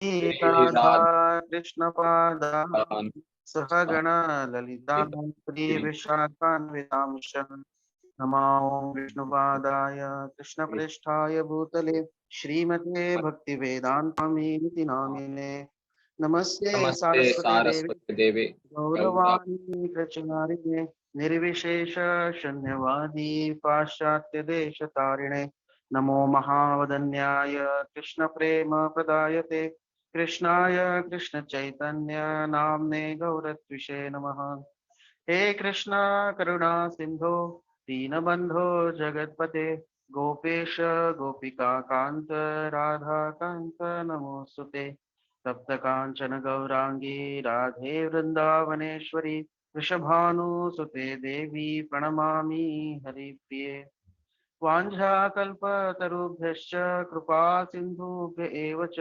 राधा कृष्ण पादा सहगणा ललितां विशाखान्वितांश नमो विष्णुपादाय कृष्णप्रेष्ठाय भूतले श्रीमते भक्तिवेदान्तामिति नामिने नमस्ते नमस्ते सारस्वते देवी सारस्वती देवी गौरवाणी प्रचारिणे निर्विशेष शून्यवादी पाश्चात्य देश तारिणे नमो महावदन्याय कृष्ण प्रेम प्रदायते कृष्णाय कृष्ण चैतन्य नाम्ने गौरत्विषे नमः। हे कृष्णा करुणा सिंधो दीनबंधो जगत्पते गोपेश गोपिका कांत राधा कांत नमोस्तुते तप्त कांचन गौरांगी राधे वृंदावनेश्वरी वृषभानुसुते देवी प्रणमामि हरिप्रिये वाञ्छाकल्पतरुभ्यश्च कृपा सिन्धुभ्य एव च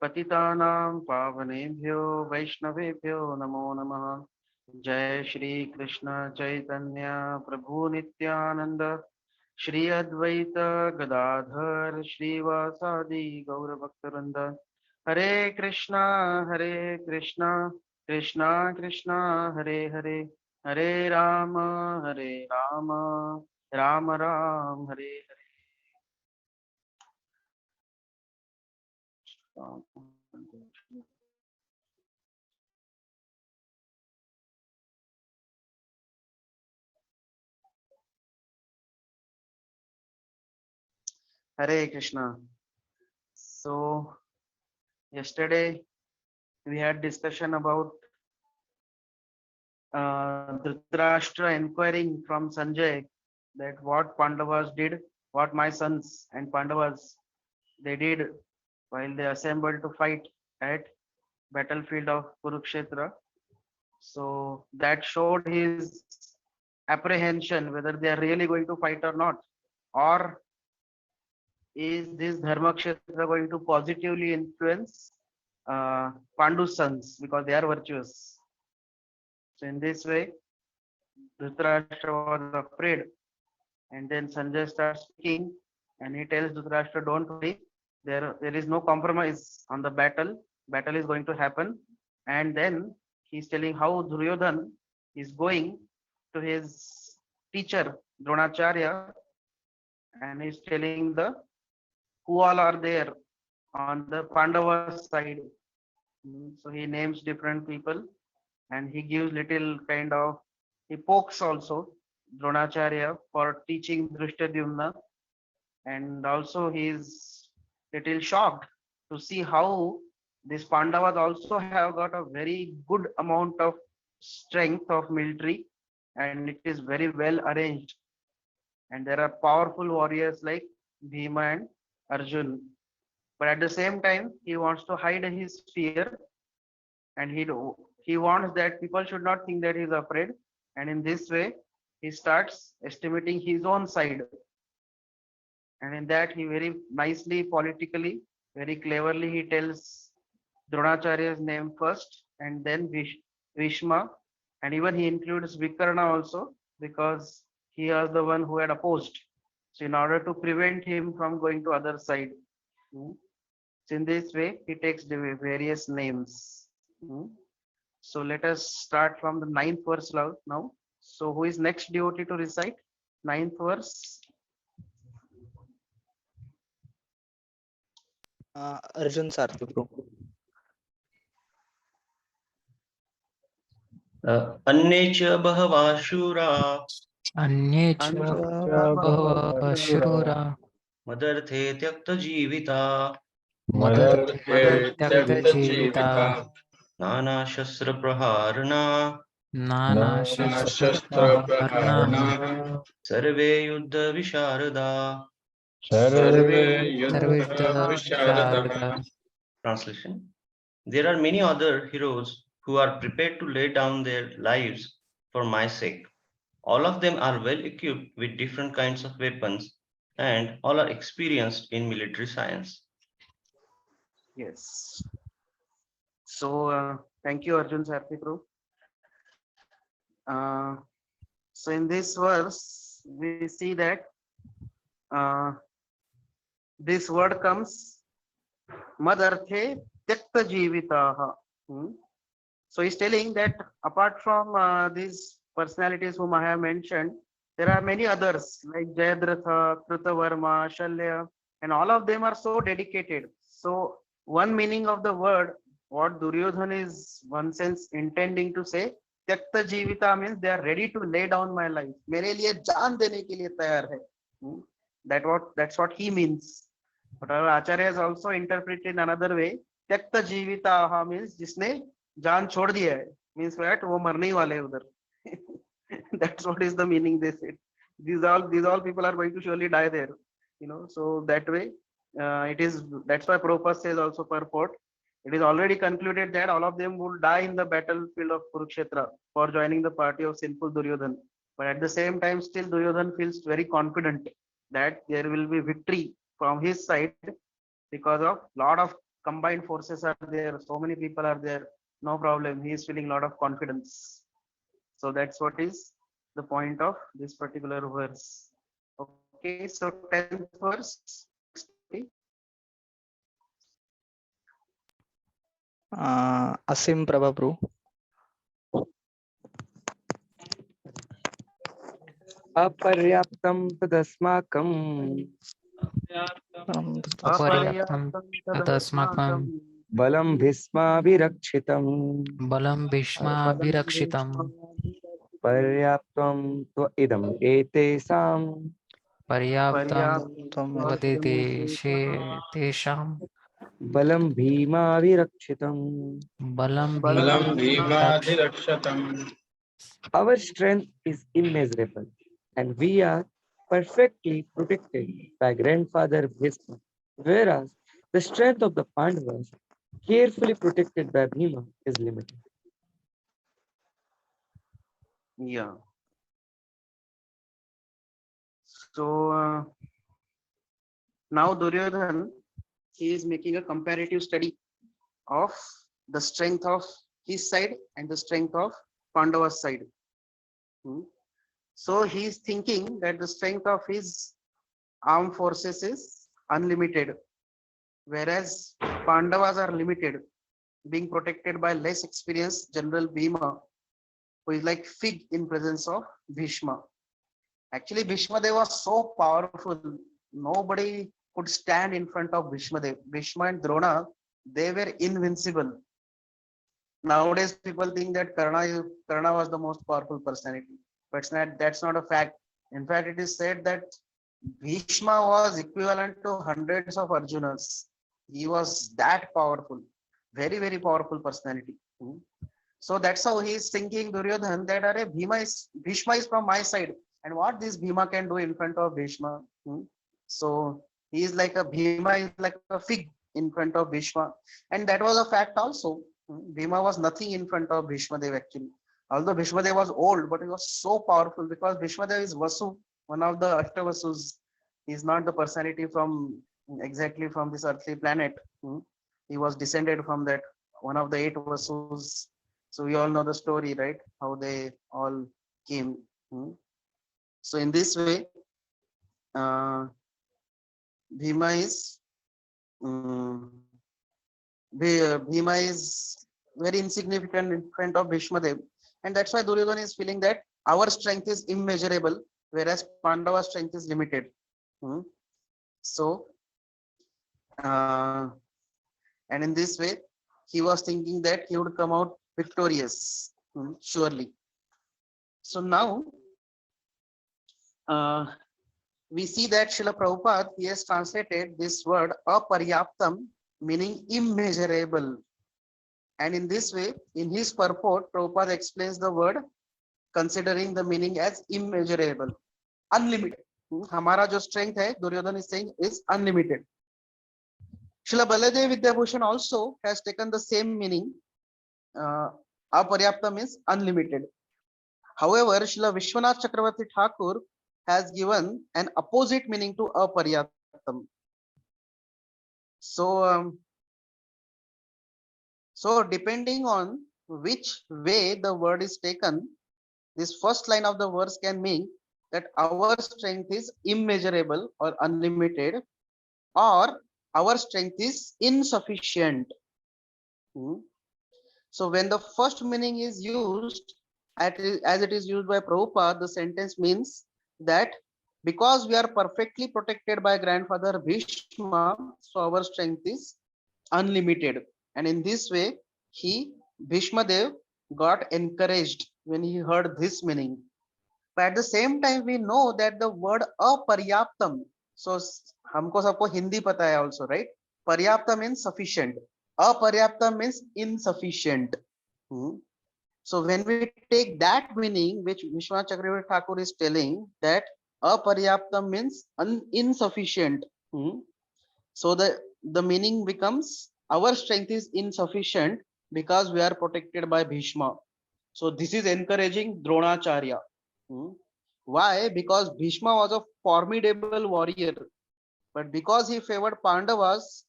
पतितानां पावनेभ्यो वैष्णवेभ्यो नमो नमः। जय श्री कृष्ण चैतन्य प्रभु नित्यानंद श्री अद्वैत गदाधर श्रीवासादि गौर भक्तवृंद हरे Krishna Krishna Krishna Hare Hare Hare Ram Ram Ram Hare Hare. Hare Krishna. So yesterday we had discussion about Dhritarashtra inquiring from Sanjay that what Pandavas did, what my sons and Pandavas they did while they assembled to fight at battlefield of Kurukshetra. So that showed his apprehension whether they are really going to fight or not, or is this Dharmakshetra going to positively influence Pandu's sons because they are virtuous. So in this way, Dhritarashtra was afraid, and then Sanjay starts speaking, and he tells Dhritarashtra, "Don't worry, there is no compromise on the battle. Battle is going to happen." And then he's telling how Duryodhan is going to his teacher Dronacharya, and he's telling the who all are there on the Pandava side. So he names different people and he gives little kind of, he pokes also Dronacharya for teaching Drishtadyumna, and also he is little shocked to see how these Pandavas also have got a very good amount of strength of military, and it is very well arranged, and there are powerful warriors like Bhima and Arjun. But at the same time, he wants to hide his fear, and he wants that people should not think that he's afraid. And in this way, he starts estimating his own side. And in that, he very nicely, politically, very cleverly, he tells Dronacharya's name first, and then Vishma, and even he includes Vikarna also because he was the one who had opposed. So in order to prevent him from going to other side. Hmm. So in this way, he takes the various names. So let us start from the ninth verse now. So who is next devotee to recite ninth verse? Arjun Sarthipro. अन्ये च बहवः शूरा अन्ये च बहवः शूरा मदर्थे त्यक्तजीविता मदर्थे त्यक्तजीविता नानाशस्त्रप्रहारिणा नानाशस्त्रप्रहरणाः सर्वे युद्धविशारदा सर्वे युद्धविशारदाः. Translation: There are many other heroes who are prepared to lay down their lives for my sake. All of them are well equipped with different kinds of weapons and all are experienced in military science. Yes. So thank you, Arjun Sarthipro. So in this verse, we see that this word comes Madarthe Tyakta Jivitaha. So he's telling that apart from these personalities whom I have mentioned, there are many others like Jayadratha, Krutavarma, Shalya, and all of them are so dedicated. So one meaning of the word, what Duryodhan is one sense intending to say, Tyakta Jivita means they are ready to lay down my life. मेरे लिए जान देने के लिए तैयार है. That's what he means. But our Acharya has also interpreted in another way. Tyakta Jivita means जिसने जान छोड़ दिया है, means that वो मरने ही वाले हैं उधर. That's what is the meaning they said. These all people are going to surely die there, so that way that's why Prabhupada says also purport, it is already concluded that all of them will die in the battlefield of Kurukshetra for joining the party of sinful Duryodhan. But at the same time, still Duryodhan feels very confident that there will be victory from his side because of lot of combined forces are there. So many people are there. No problem. He is feeling a lot of confidence. So that's what is the point of this particular verse. Okay, so 10th verse. Asim Prabha Prabhu. अपर्याप्तं तदस्माकं अपर्याप्तं तदस्माकं बलं भीष्माभिरक्षितं बलं भीष्माभिरक्षितं पर्याप्तं तु इदम् एतेषां पर्याप्तं वदेदेशे तेषां बलं भीमाभिरक्षितं. बलं बलं भीमाभिरक्षितं. भीमाधिरक्षतम्. Our strength is immeasurable and we are perfectly protected by grandfather Bhishma, whereas the strength of the Pandavas, carefully protected by Bhima, is limited. Yeah. So now Duryodhan, he is making a comparative study of the strength of his side and the strength of Pandava's side. So he is thinking that the strength of his armed forces is unlimited, whereas Pandavas are limited, being protected by less experienced General Bhima, who is like fig in presence of Bhishma. Actually, Bhishma Dev was so powerful, nobody could stand in front of Bhishma Dev. Bhishma and Drona, they were invincible. Nowadays, people think that Karna was the most powerful personality, but that's not a fact. In fact, it is said that Bhishma was equivalent to hundreds of Arjunas. He was that powerful, very, very powerful personality. So that's how he is thinking Duryodhan that Are Bhishma is from my side. And what this Bhima can do in front of Bhishma? So he is like Bhima is like a fig in front of Bhishma. And that was a fact also. Bhima was nothing in front of Bhishma Dev actually. Although Bhishma Dev was old, but he was so powerful because Bhishma Dev is Vasu, one of the Ashtavasus. He is not the personality from exactly from this earthly planet. He was descended from that, one of the 8 Vasus. So we all know the story, right? How they all came. So in this way, Bhima is very insignificant in front of Bhishma Dev, and that's why Duryodhana is feeling that our strength is immeasurable, whereas Pandava's strength is limited. So, and in this way, he was thinking that he would come out victorious, surely. So now, we see that Srila Prabhupada, he has translated this word aparyaptam, meaning immeasurable. And in this way, in his purport, Prabhupada explains the word considering the meaning as immeasurable, unlimited. Hamara jo strength hai, Duryodhana is saying, is unlimited. Srila Baladev Vidyabhushan also has taken the same meaning. Aparyaptam means unlimited. However, Srila Vishwanath Chakravarti Thakur has given an opposite meaning to aparyaptam. So depending on which way the word is taken, this first line of the verse can mean that our strength is immeasurable or unlimited, or our strength is insufficient. Hmm. So when the first meaning is used, as it is used by Prabhupada, the sentence means that because we are perfectly protected by grandfather Bhishma, so our strength is unlimited. And in this way, Bhishma Dev, got encouraged when he heard this meaning. But at the same time, we know that the word aparyaptam, so हमको सबको हिंदी पता है also, right? Paryapta means sufficient. Aparyapta means insufficient. Hmm. So when we take that meaning, which Vishwanath Chakravarti Thakur is telling, that aparyaptam means insufficient. Hmm. So the meaning becomes our strength is insufficient because we are protected by Bhishma. So this is encouraging Dronacharya. Hmm. Why? Because Bhishma was a formidable warrior, but because he favored Pandavas,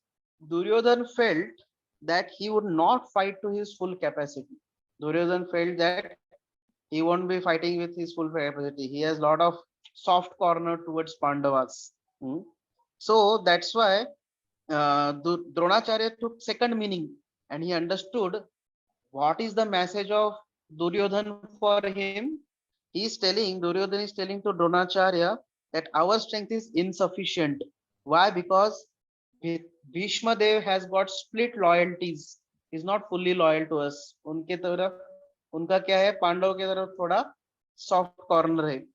Duryodhan felt that he would not fight to his full capacity. Duryodhan felt that he won't be fighting with his full capacity. He has a lot of soft corner towards Pandavas. Hmm. So that's why Dronacharya took second meaning, and he understood what is the message of Duryodhan for him. Duryodhan is telling to Dronacharya that our strength is insufficient. Why? Because Bhishma Dev has got split loyalties. He is not fully loyal to us. उनके तरफ उनका क्या है, पांडव के तरफ थोड़ा soft corner है.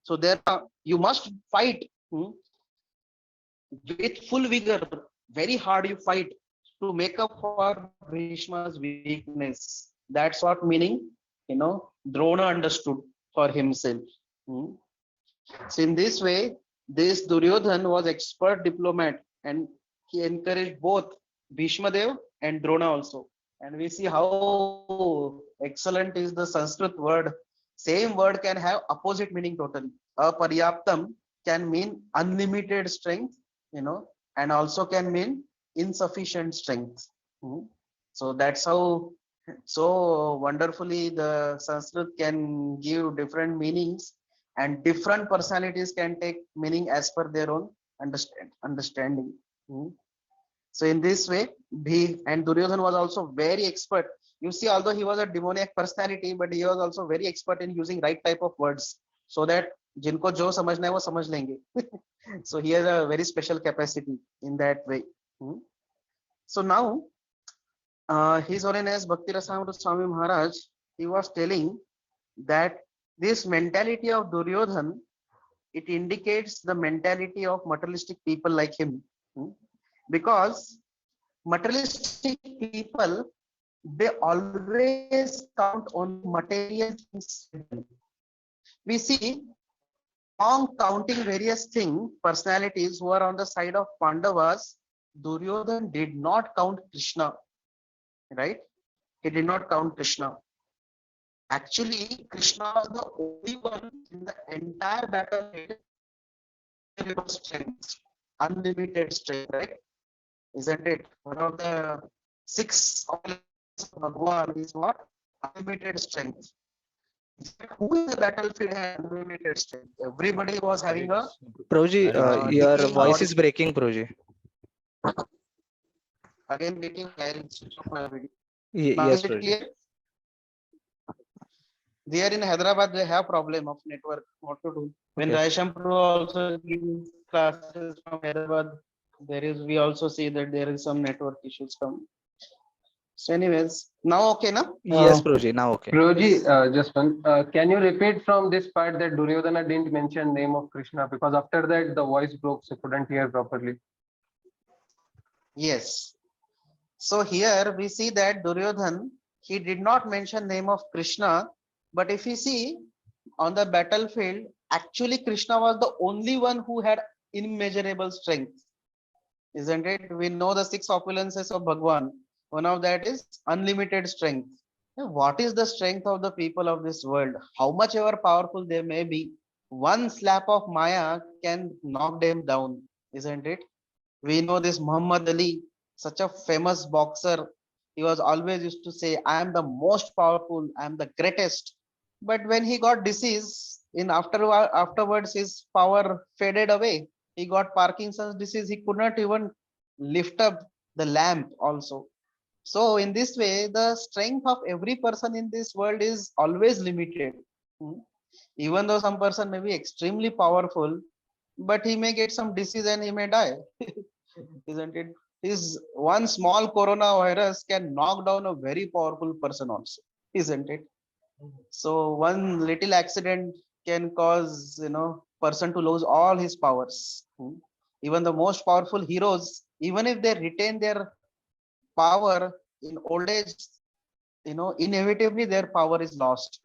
So there you must fight with full vigor, very hard you fight to make up for Bhishma's weakness. That's what meaning, Drona understood for himself. Hmm. So in this way, this Duryodhan was expert diplomat, and he encouraged both Bhishma Dev and Drona also. And we see how excellent is the Sanskrit word. Same word can have opposite meaning totally. Aparyaptam can mean unlimited strength, and also can mean insufficient strength. Hmm. So that's how so wonderfully the Sanskrit can give different meanings, and different personalities can take meaning as per their own understanding. Hmm. So in this way, and Duryodhan was also very expert. You see, although he was a demoniac personality, but he was also very expert in using right type of words, so that जिनको जो समझना है वो समझ लेंगे. So he has a very special capacity in that way. Hmm. So now, His Holiness Bhakti Rasamrita Swami Maharaj, he was telling that this mentality of Duryodhan, it indicates the mentality of materialistic people like him. Hmm. Because materialistic people, they always count on material things. We see among counting various things, personalities who are on the side of Pandavas, Duryodhan did not count Krishna, right? He did not count Krishna. Actually, Krishna was the only one in the entire battlefield with strength, unlimited strength, right? Isn't it? One of the six of Bhagwan is what? Unlimited strength. Who in the battlefield had unlimited strength? Everybody was having a Prabhuji, Very good. your decaying voice body. is breaking, Prabhuji. Again, getting switch off my video. Now Yes, is it Prabhuji. clear? There in Hyderabad, they have problem of network. What to do? When Okay. Raisham Pro also gives classes from Hyderabad, we also see that there is some network issues come. So anyways, now okay, na? Yes, Prabhuji. Now okay. Guruji, just one. Can you repeat from this part that Duryodhana didn't mention name of Krishna, because after that the voice broke, so couldn't hear properly. Yes. So here we see that Duryodhan, he did not mention name of Krishna, but if you see on the battlefield, actually Krishna was the only one who had immeasurable strength. Isn't it? We know the six opulences of Bhagwan. One of that is unlimited strength. What is the strength of the people of this world? How much ever powerful they may be, one slap of Maya can knock them down, isn't it? We know this Muhammad Ali, such a famous boxer. He was always used to say, I am the most powerful, I am the greatest. But when he got disease, afterwards his power faded away. He got Parkinson's disease. He could not even lift up the lamp also. So in this way, the strength of every person in this world is always limited. Hmm. Even though some person may be extremely powerful, but he may get some disease and he may die. Isn't it? His one small coronavirus can knock down a very powerful person also, isn't it? So one little accident can cause, person to lose all his powers. Even the most powerful heroes, even if they retain their power in old age, inevitably their power is lost.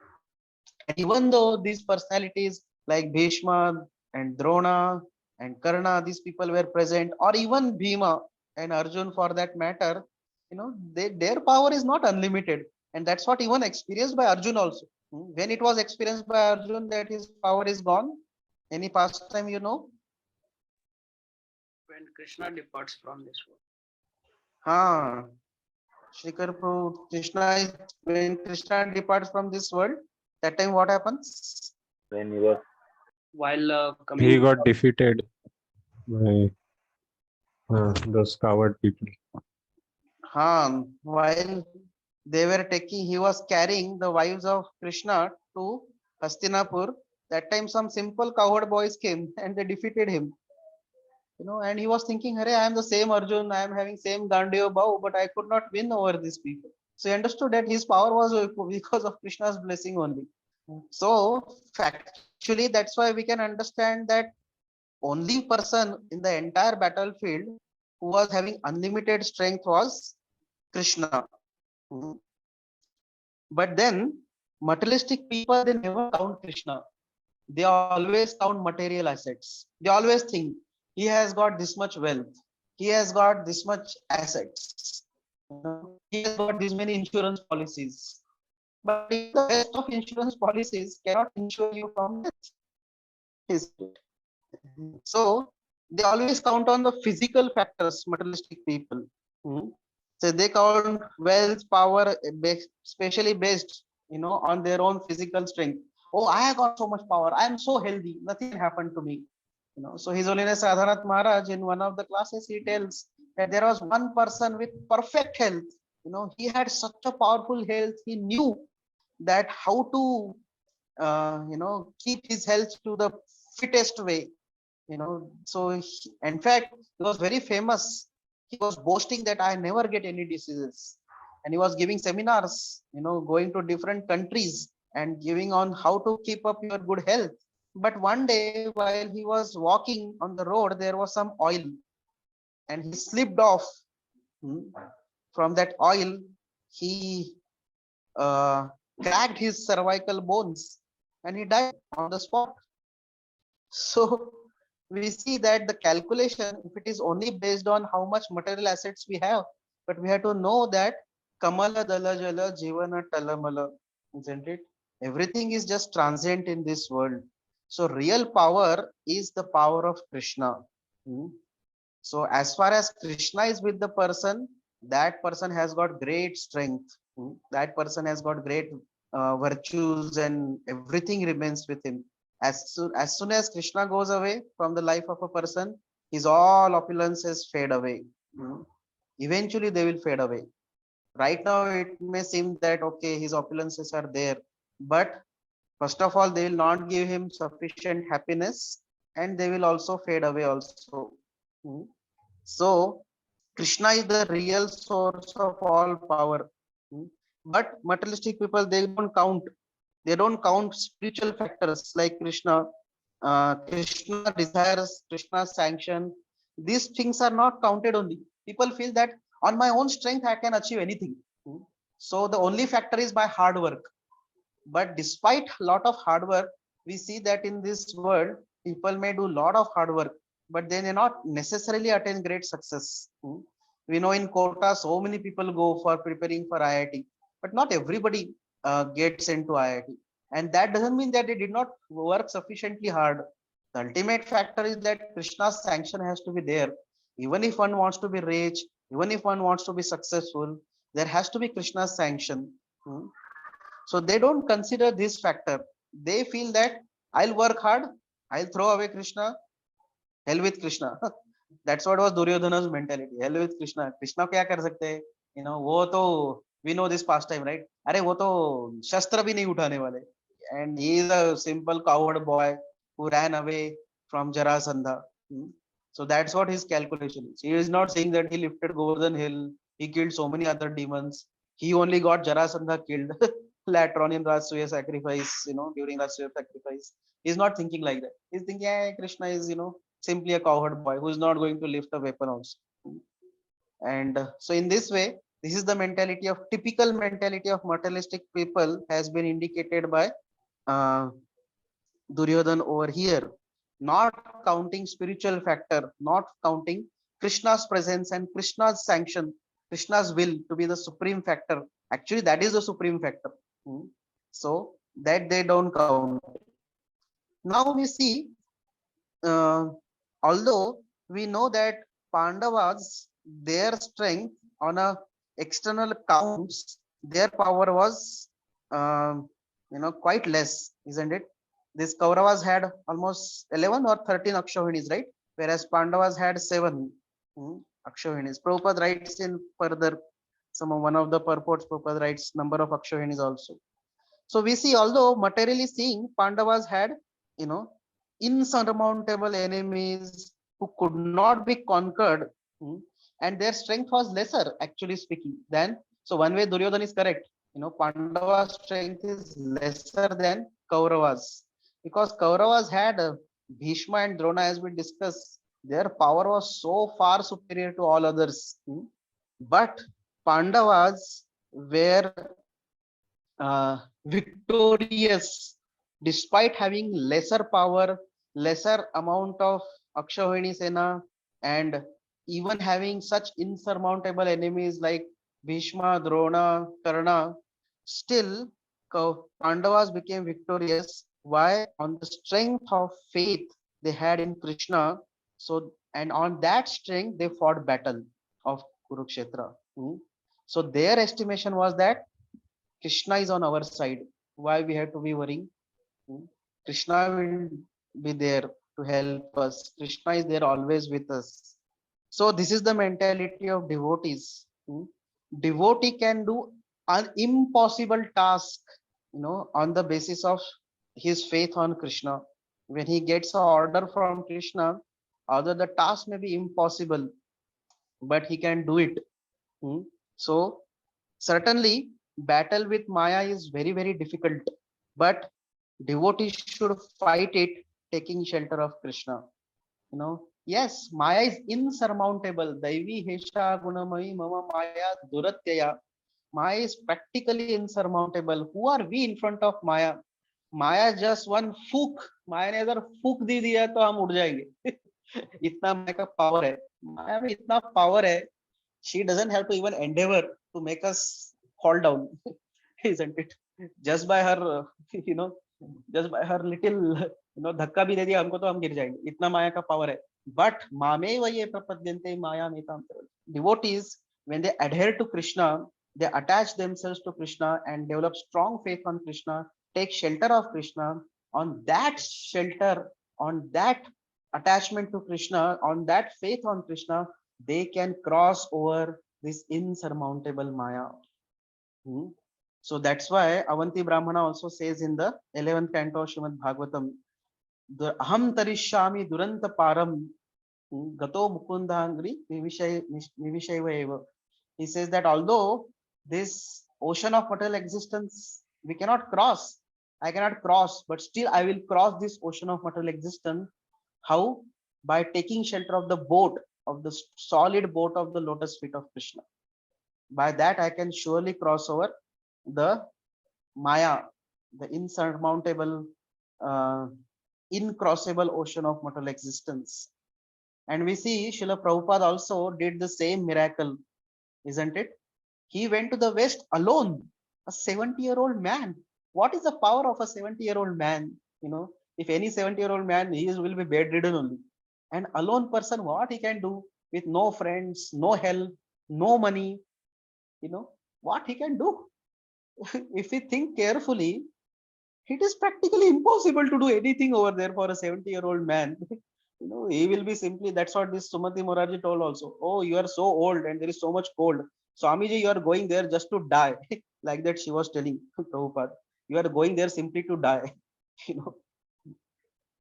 And even though these personalities like Bhishma and Drona and Karna, these people were present, or even Bhima and Arjun for that matter, their power is not unlimited. And that's what even experienced by Arjun also. When it was experienced by Arjun that his power is gone, any pastime, When Krishna departs from this world. Ah, Shrikar Prabhu, when Krishna departs from this world, that time what happens? When he was While He coming, got defeated by those coward people. While they were taking, he was carrying the wives of Krishna to Hastinapur. That time some simple cowherd boys came and they defeated him. And he was thinking, Hare, I am the same Arjun, I am having same Gandiyo bow, but I could not win over these people. So he understood that his power was because of Krishna's blessing only. So factually, that's why we can understand that only person in the entire battlefield who was having unlimited strength was Krishna. But then materialistic people, they never count Krishna. They always count material assets. They always think he has got this much wealth, he has got this much assets, he has got this many insurance policies. But the best of insurance policies cannot insure you from death. So they always count on the physical factors, materialistic people. So they count wealth, power, especially based, on their own physical strength. Oh, I have got so much power. I am so healthy. Nothing happened to me. So His Holiness Radhanath Maharaj in one of the classes, he tells that there was one person with perfect health. He had such a powerful health. He knew that how to, keep his health to the fittest way. So in fact, he was very famous. He was boasting that I never get any diseases, and he was giving seminars, going to different countries and giving on how to keep up your good health. But one day while he was walking on the road, there was some oil and he slipped off. From that oil, he cracked his cervical bones and he died on the spot. So we see that the calculation, if it is only based on how much material assets we have, but we have to know that Kamala Dala Jala Jivana Talamala, isn't it? Everything is just transient in this world. So real power is the power of Krishna. So as far as Krishna is with the person, that person has got great strength. That person has got great virtues and everything remains with him. As soon as Krishna goes away from the life of a person, his all opulences fade away. Eventually they will fade away. Right now it may seem that okay, his opulences are there, but first of all, they will not give him sufficient happiness and they will also fade away also. So Krishna is the real source of all power. But materialistic people, they don't count. They don't count spiritual factors like Krishna. Krishna desires, Krishna sanction. These things are not counted only. People feel that on my own strength, I can achieve anything. So the only factor is by hard work. But despite a lot of hard work, we see that in this world, people may do a lot of hard work, but they may not necessarily attain great success. We know in Kota, so many people go for preparing for IIT, but not everybody gets into IIT. And that doesn't mean that they did not work sufficiently hard. The ultimate factor is that Krishna's sanction has to be there. Even if one wants to be rich, even if one wants to be successful, there has to be Krishna's sanction. So they don't consider this factor. They feel that I'll work hard, I'll throw away Krishna, hell with Krishna. That's what was Duryodhana's mentality. Hell with Krishna. Krishna kya kar sakte hai? वो तो we know this pastime, right? अरे वो तो शस्त्र भी नहीं उठाने वाले. And he is a simple coward boy who ran away from Jarasandha. So that's what his calculation is. He is not saying that he lifted Govardhan Hill, he killed so many other demons. He only got Jarasandha killed later on in Rajasuya sacrifice, during Rajasuya sacrifice. He's not thinking like that. He's thinking, hey, Krishna is, simply a cowherd boy who is not going to lift a weapon also. And so in this way, this is the mentality of typical mentality of materialistic people has been indicated by uh, Duryodhan over here, not counting spiritual factor, not counting Krishna's presence and Krishna's sanction, Krishna's will to be the supreme factor. Actually, that is the supreme factor. So that they don't count. Now we see, uh, although we know that Pandavas, their strength on a external counts, their power was, quite less, isn't it? This Kauravas had almost 11 or 13 Akshahinis, right? Whereas Pandavas had 7 Akshahinis. Prabhupada writes in further, one of the purports, Prabhupada writes number of Akshahinis also. So we see, although materially seeing, Pandavas had, insurmountable enemies who could not be conquered, and their strength was lesser, actually speaking, than. So one way Duryodhan is correct. Pandava's strength is lesser than Kauravas, because Kauravas had Bhishma and Drona, as we discussed. Their power was so far superior to all others, but Pandavas were victorious despite having lesser power, lesser amount of Akshahoini Sena, and even having such insurmountable enemies like Bhishma, Drona, Karna. Still, Pandavas became victorious. Why? On the strength of faith they had in Krishna. So, and on that strength they fought battle of Kurukshetra. So their estimation was that Krishna is on our side. Why we have to be worrying? Krishna will be there to help us. Krishna is there always with us. So this is the mentality of devotees. Devotee can do an impossible task, on the basis of his faith on Krishna. When he gets an order from Krishna, although the task may be impossible, but he can do it. So certainly, battle with Maya is very, very difficult, but devotees should fight it, taking shelter of Krishna. Yes, Maya is insurmountable. Daivi Hesha Gunamai Mama Maya Duratyaya. Maya is practically insurmountable. Who are we in front of Maya? Maya just one फूक. Maya ने अगर फूक दे दिया तो हम उड़ जाएंगे. इतना माया का पावर है. माया में इतना पावर है. She doesn't have to even endeavor to make us fall down, isn't it? Just by her, just by her little, धक्का भी दे दिया हमको तो हम गिर जाएंगे. इतना माया का पावर है. But मामे वये प्रपद्यन्ते माया मेताम. Devotees, when they adhere to Krishna, they attach themselves to Krishna and develop strong faith on Krishna, take shelter of Krishna. On that shelter, on that attachment to Krishna, on that faith on Krishna, they can cross over this insurmountable Maya. So that's why Avanti Brahmana also says in the 11th canto of Srimad Bhagavatam, the Aham Tarishyami Duranta Param Gato Mukundangri Nivishaiva Eva. He says that although this ocean of material existence we cannot cross, I cannot cross, but still I will cross this ocean of material existence. How? By taking shelter of the boat, of the solid boat of the lotus feet of Krishna. By that I can surely cross over the Maya, the insurmountable, incrossable ocean of material existence. And we see Srila Prabhupada also did the same miracle, isn't it? He went to the West alone, a 70-year-old man. What is the power of a 70-year-old man? If any 70-year-old man, he will be bedridden only. An alone person, what he can do with no friends, no help, no money, what he can do? If we think carefully, it is practically impossible to do anything over there for a 70-year-old man. He will be simply, that's what this Sumati Morarji told also. Oh, you are so old and there is so much cold. Swamiji, you are going there just to die. Like that she was telling Prabhupada, you are going there simply to die. You know.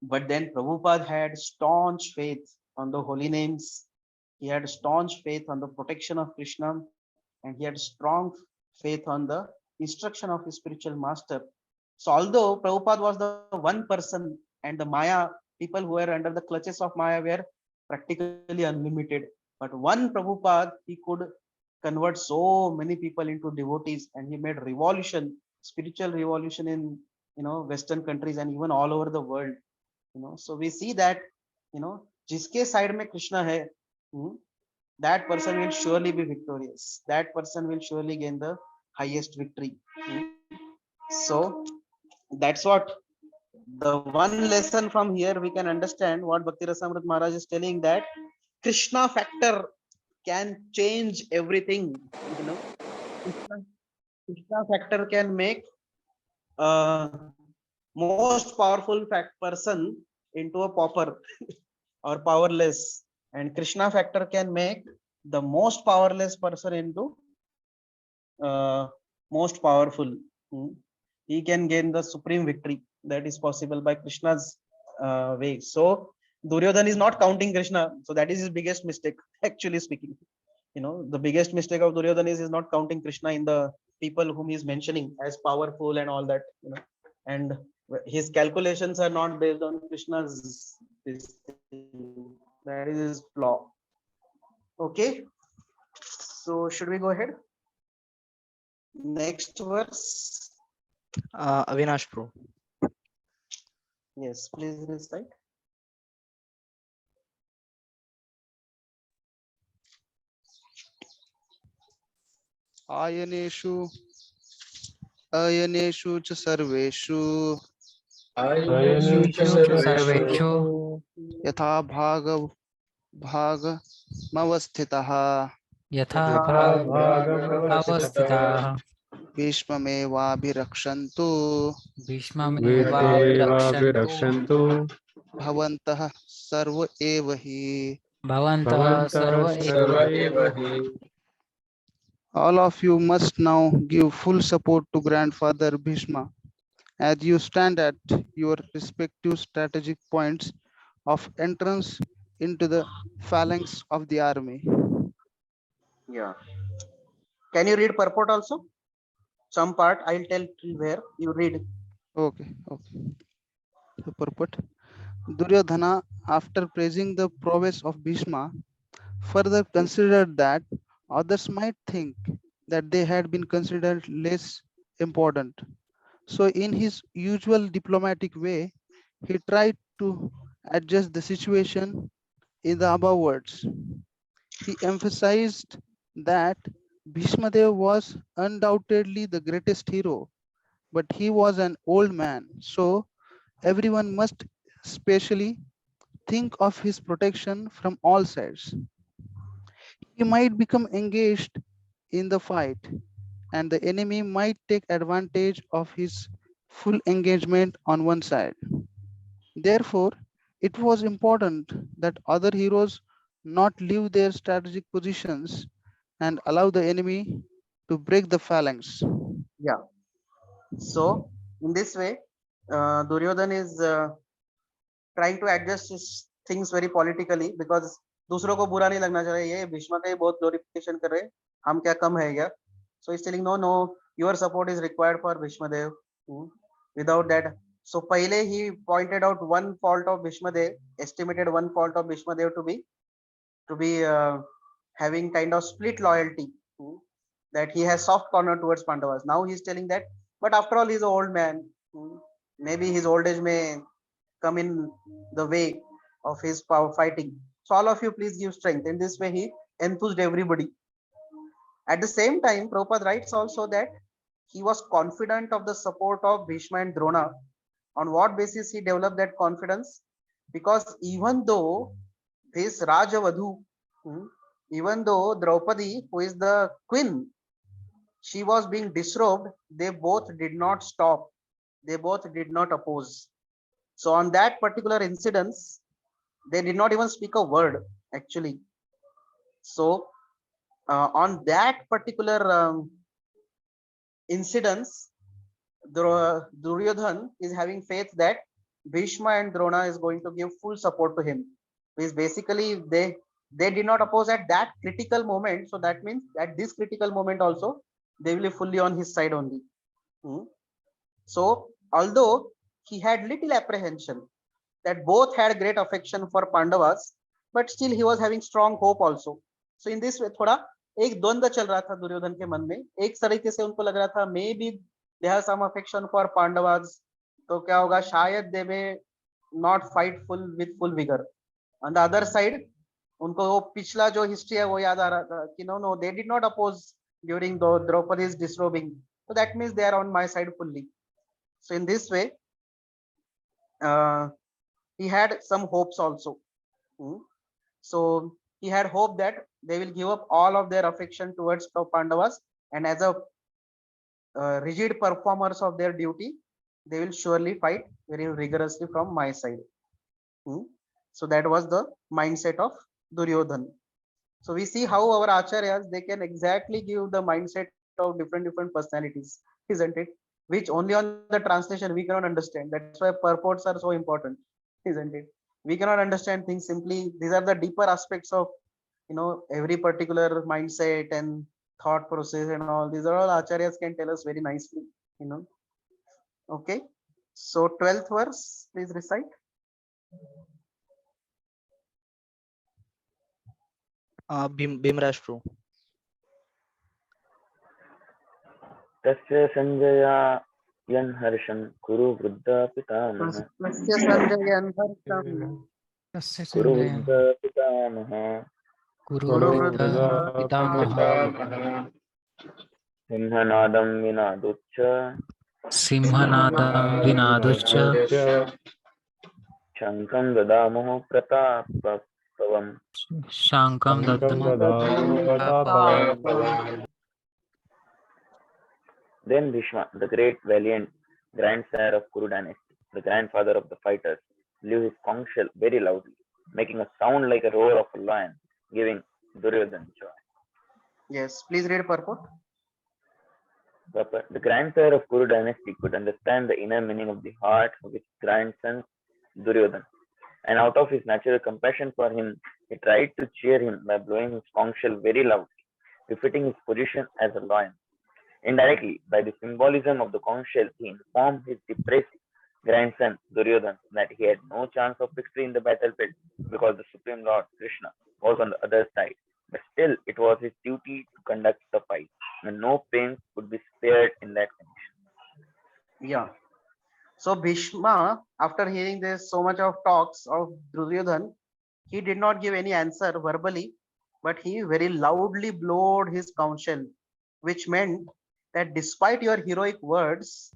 But then Prabhupada had staunch faith on the holy names. He had staunch faith on the protection of Krishna, and he had strong faith on the instruction of his spiritual master. So although Prabhupada was the one person and the Maya, people who were under the clutches of Maya were practically unlimited. But one Prabhupada, he could convert so many people into devotees, and he made revolution, spiritual revolution in Western countries and even all over the world. So we see that जिसके side में Krishna है, that person will surely be victorious. That person will surely gain the highest victory. So that's what the one lesson from here we can understand what Bhakti Rasamrit Maharaj is telling, that Krishna factor can change everything. Krishna, Krishna factor can make most powerful person into a pauper or powerless, and Krishna factor can make the most powerless person into most powerful. He can gain the supreme victory. That is possible by Krishna's way. So Duryodhan is not counting Krishna, so that is his biggest mistake, actually speaking. The biggest mistake of Duryodhan is not counting Krishna in the people whom he is mentioning as powerful and all that. And his calculations are not based on Krishna's this thing. That is his flaw. Okay, so should we go ahead? Next verse. Avinash Pro. Yes, please recite. Ayaneshu Ayaneshu च सर्वेषु Ayanu सर्वेषु यथा भागमवस्थितः यथा Bhagavastavastitah भागवस्थिताः भीष्ममेवाभिरक्षन्तु भीष्ममेवाभिरक्षन्तु Vishmamevaभिरक्षन्तु भवन्तः सर्व एव हि. भवन्तः सर्व Bhavantah एव sarva eva hi. All of you must now give full support to Grandfather Bhishma as you stand at your respective strategic points of entrance into the phalanx of the army. Yeah. Can you read purport also? Some part I'll tell till where you read. Okay. The purport. Duryodhana, after praising the prowess of Bhishma, further considered that others might think that they had been considered less important. So in his usual diplomatic way, he tried to adjust the situation in the above words. He emphasized that Bhishmadev was undoubtedly the greatest hero, but he was an old man, so everyone must specially think of his protection from all sides. He might become engaged in the fight, and the enemy might take advantage of his full engagement on one side. Therefore, it was important that other heroes not leave their strategic positions and allow the enemy to break the phalanx. Yeah. So in this way, Duryodhan is trying to adjust his things very politically, because दूसरों को बुरा नहीं लगना चाहिए, ये भीष्म का ही बहुत glorification कर रहे हैं, हम क्या कम है क्या? So he's telling no, your support is required for Bhishmadev. Without that, so पहले he pointed out one fault of Bhishmadev, estimated one fault of Bhishmadev to be having kind of split loyalty, that he has soft corner towards Pandavas. Now he's telling that, but after all, he's an old man. Maybe his old age may come in the way of his power fighting. So all of you, please give strength. In this way, he enthused everybody. At the same time, Prabhupada writes also that he was confident of the support of Bhishma and Drona. On what basis he developed that confidence? Because even though this Rajavadhu, even though Draupadi, who is the queen, she was being disrobed, they both did not stop. They both did not oppose. So on that particular incidence, they did not even speak a word, actually. So on that particular incidents, Duryodhan is having faith that Bhishma and Drona is going to give full support to him. Means basically they did not oppose at that critical moment. So that means at this critical moment also they will be fully on his side only. Hmm. So although he had little apprehension that both had great affection for Pandavas, but still he was having strong hope also. So in this way थोड़ा एक द्वंद्व चल रहा था दुर्योधन के मन में. एक तरीके से उनको लग रहा था may be they have some affection for Pandavas, तो क्या होगा शायद they may not fight full vigor. On the other side उनको वो पिछला जो हिस्ट्री है वो याद आ रहा था कि no they did not oppose during the Draupadi's disrobing, so that means they are on my side fully. So in this way he had some hopes also. So he had hope that they will give up all of their affection towards the Pandavas, and as a rigid performers of their duty, they will surely fight very rigorously from my side. So that was the mindset of Duryodhan. So we see how our acharyas, they can exactly give the mindset of different personalities, isn't it? Which only on the translation we cannot understand. That's why purports are so important, isn't it? We cannot understand things simply. These are the deeper aspects of every particular mindset and thought process and all. These are all acharyas can tell us very nicely. Okay. So 12th verse, please recite. Bhimrashtra. तस्य संजया यन्हर्षन् कुरु वृद्धा पितामह तस्य संजयन् हर्षं तस्य कुरु संजयं वृद्धा पितामह कुरु कुरु वृद्धा वृद्धा पितामहः सिंहनादं विनादुच्च सिंहनादं विनादुश्च शङ्खं ददामुः प्रतापवम् शाङ्कं दद्मः Then Bhishma, the great valiant grandsire of Kuru dynasty, the grandfather of the fighters, blew his conch shell very loudly, making a sound like a roar of a lion, giving Duryodhan joy. Yes, please read purport. The grandsire of Kuru dynasty could understand the inner meaning of the heart of his grandson Duryodhan, and out of his natural compassion for him, he tried to cheer him by blowing his conch shell very loudly, befitting his position as a lion. Indirectly, by the symbolism of the conch shell, he informed his depressed grandson Duryodhan that he had no chance of victory in the battlefield because the Supreme Lord Krishna was on the other side. But still, it was his duty to conduct the fight, and no pains could be spared in that condition. Yeah. So Bhishma, after hearing this so much of talks of Duryodhan, he did not give any answer verbally, but he very loudly blowed his conch shell, which meant that despite your heroic words,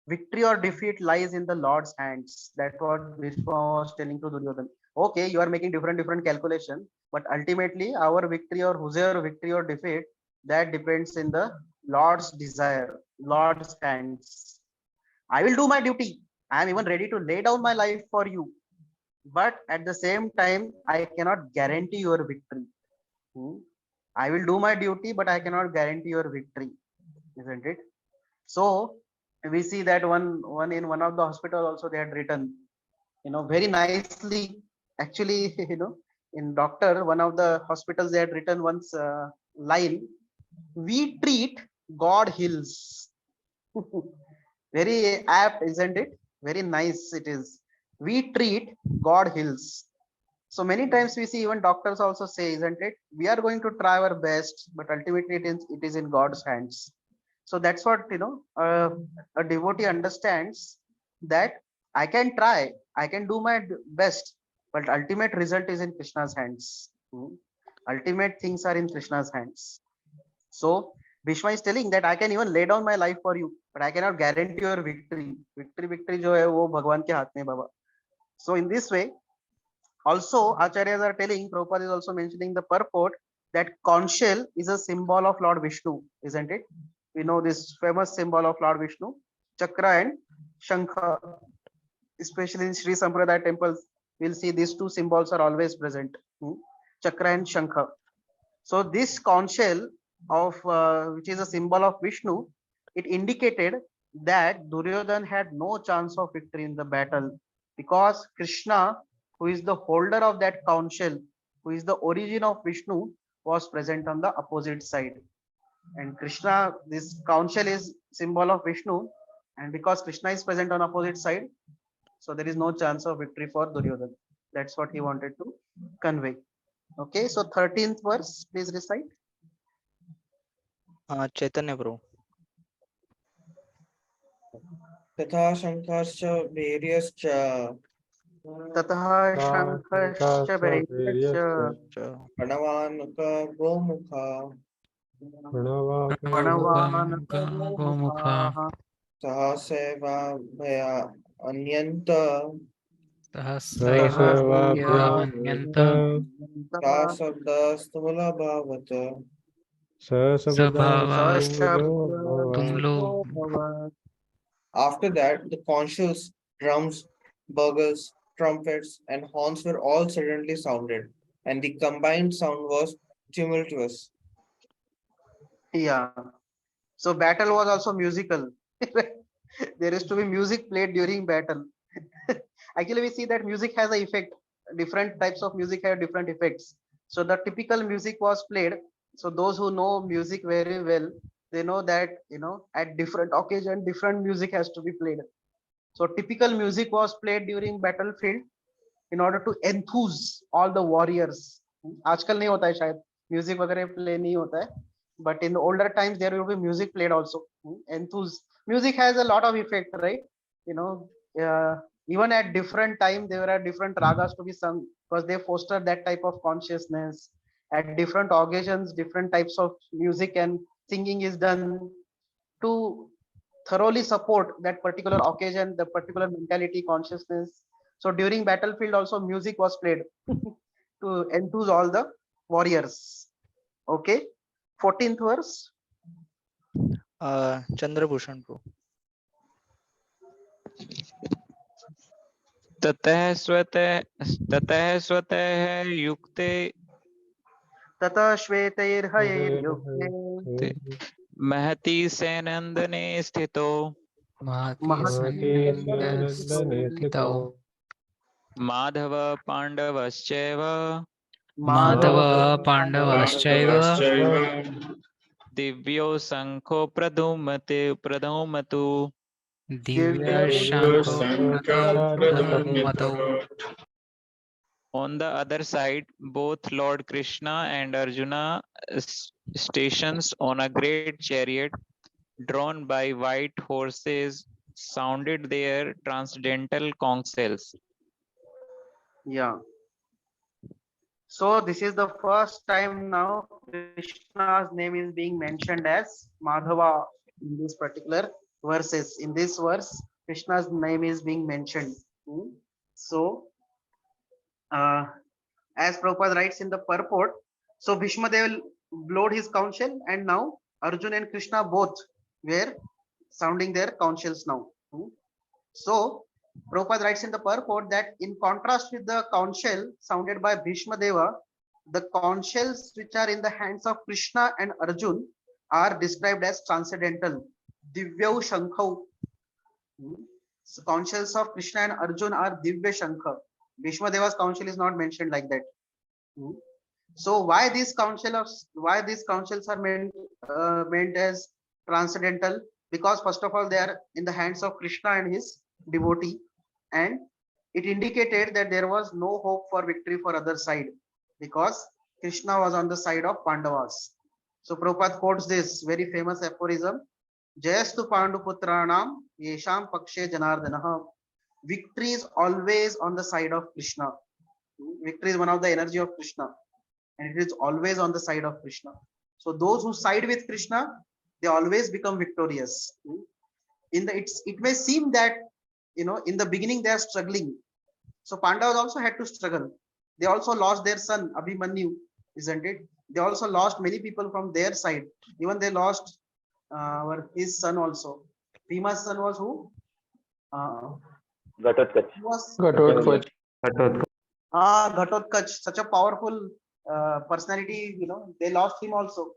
victory or defeat lies in the Lord's hands. That's what Bhishma was telling to Duryodhan. Okay, you are making different calculation, but ultimately our victory or whosoever victory or defeat, that depends in the Lord's desire, Lord's hands. I will do my duty. I am even ready to lay down my life for you. But at the same time, I cannot guarantee your victory. I will do my duty, but I cannot guarantee your victory, isn't it? So we see that one in one of the hospital also they had written, very nicely. Actually, in doctor, one of the hospitals they had written once line, we treat, God heals. Very apt, isn't it? Very nice it is. We treat, God heals. So many times we see even doctors also say, isn't it? We are going to try our best, but ultimately it is in God's hands. So that's what a devotee understands, that I can try, I can do my best, but ultimate result is in Krishna's hands. Ultimate things are in Krishna's hands. So Bhishma is telling that I can even lay down my life for you, but I cannot guarantee your victory. Victory जो है वो भगवान के हाथ में बाबा. So in this way, also acharyas are telling, Prabhupada is also mentioning the purport that conch shell is a symbol of Lord Vishnu, isn't it? We know this famous symbol of Lord Vishnu, Chakra and Shankha. Especially in Sri Sampradaya temples, we'll see these two symbols are always present, Chakra and Shankha. So this conch shell of which is a symbol of Vishnu, it indicated that Duryodhan had no chance of victory in the battle because Krishna, who is the holder of that conch shell, who is the origin of Vishnu, was present on the opposite side. And Krishna, this conch shell is symbol of Vishnu, and because Krishna is present on opposite side, so there is no chance of victory for Duryodhan. That's what he wanted to convey. Okay, so 13th verse, please recite. Chaitanya Prabhu. तथा शङ्खश्च वीर्यश्च ततः शङ्खश्च वैर्यश्च प्रणवानकगोमुखा प्रणवानकगोमुखाः सहसैवाभया अन्यन्त सहस्रैवाभ्यामन्यन्त सा शब्दस्तुलभावत् सभावास्तुमुलो After that, the conches, drums, bugles, trumpets, and horns were all suddenly sounded, and the combined sound was tumultuous. Yeah. So battle was also musical. There is to be music played during battle. Actually, we see that music has an effect. Different types of music have different effects. So the typical music was played. So those who know music very well, they know that at different occasion, different music has to be played. So typical music was played during battlefield in order to enthuse all the warriors. आजकल नहीं होता है शायद music वगैरह play नहीं होता है, but in the older times there will be music played also. Enthuse music has a lot of effect, right? Even at different time there are different ragas to be sung because they foster that type of consciousness. At different occasions, different types of music and singing is done to thoroughly support that particular occasion, the particular mentality, consciousness. So during battlefield also music was played to enthuse all the warriors. Okay, 14th verse. Chandrabhushan Prabhu. ततः स्वतः युक्ते ततः श्वेतैर्हयैर्युक्ते महती सेनन्दने स्थितो महत्स्थितौ Madhav पाण्डवश्चैव Madhav पाण्डवश्चैव दिव्यो शङ्खो प्रधूमतु दिव्यशङ्खो On the other side, both Lord Krishna and Arjuna stations on a great chariot drawn by white horses sounded their transcendental conches. Yeah. So this is the first time now Krishna's name is being mentioned as Madhava in this particular verses. In this verse, Krishna's name is being mentioned. So, as Prabhupada writes in the purport, so Bhishma Dev blowed his conch shell, and now Arjuna and Krishna both were sounding their conch shells now. So Prabhupada writes in the purport that in contrast with the conch shell sounded by Bhishma Deva, the conch shells which are in the hands of Krishna and Arjun are described as transcendental. Divyau Shankau. So conch shells of Krishna and Arjun are Divya Shankha. Bhishma Deva's conch shell is not mentioned like that. So why these conch shells are meant as transcendental? Because first of all, they are in the hands of Krishna and his devotee, and it indicated that there was no hope for victory for other side because Krishna was on the side of Pandavas. So Prabhupada quotes this very famous aphorism: Jayastu Panduputranam Yesham Pakshe Janardanaha. Victory is always on the side of Krishna. Victory is one of the energy of Krishna, and it is always on the side of Krishna. So those who side with Krishna, they always become victorious. It may seem that in the beginning they are struggling. So Pandavas also had to struggle. They also lost their son Abhimanyu, isn't it? They also lost many people from their side. Even they lost his son also. Bhima's son was who? Ghatotkacha. Was Ghatotkacha. Ghatotkacha, such a powerful personality, they lost him also.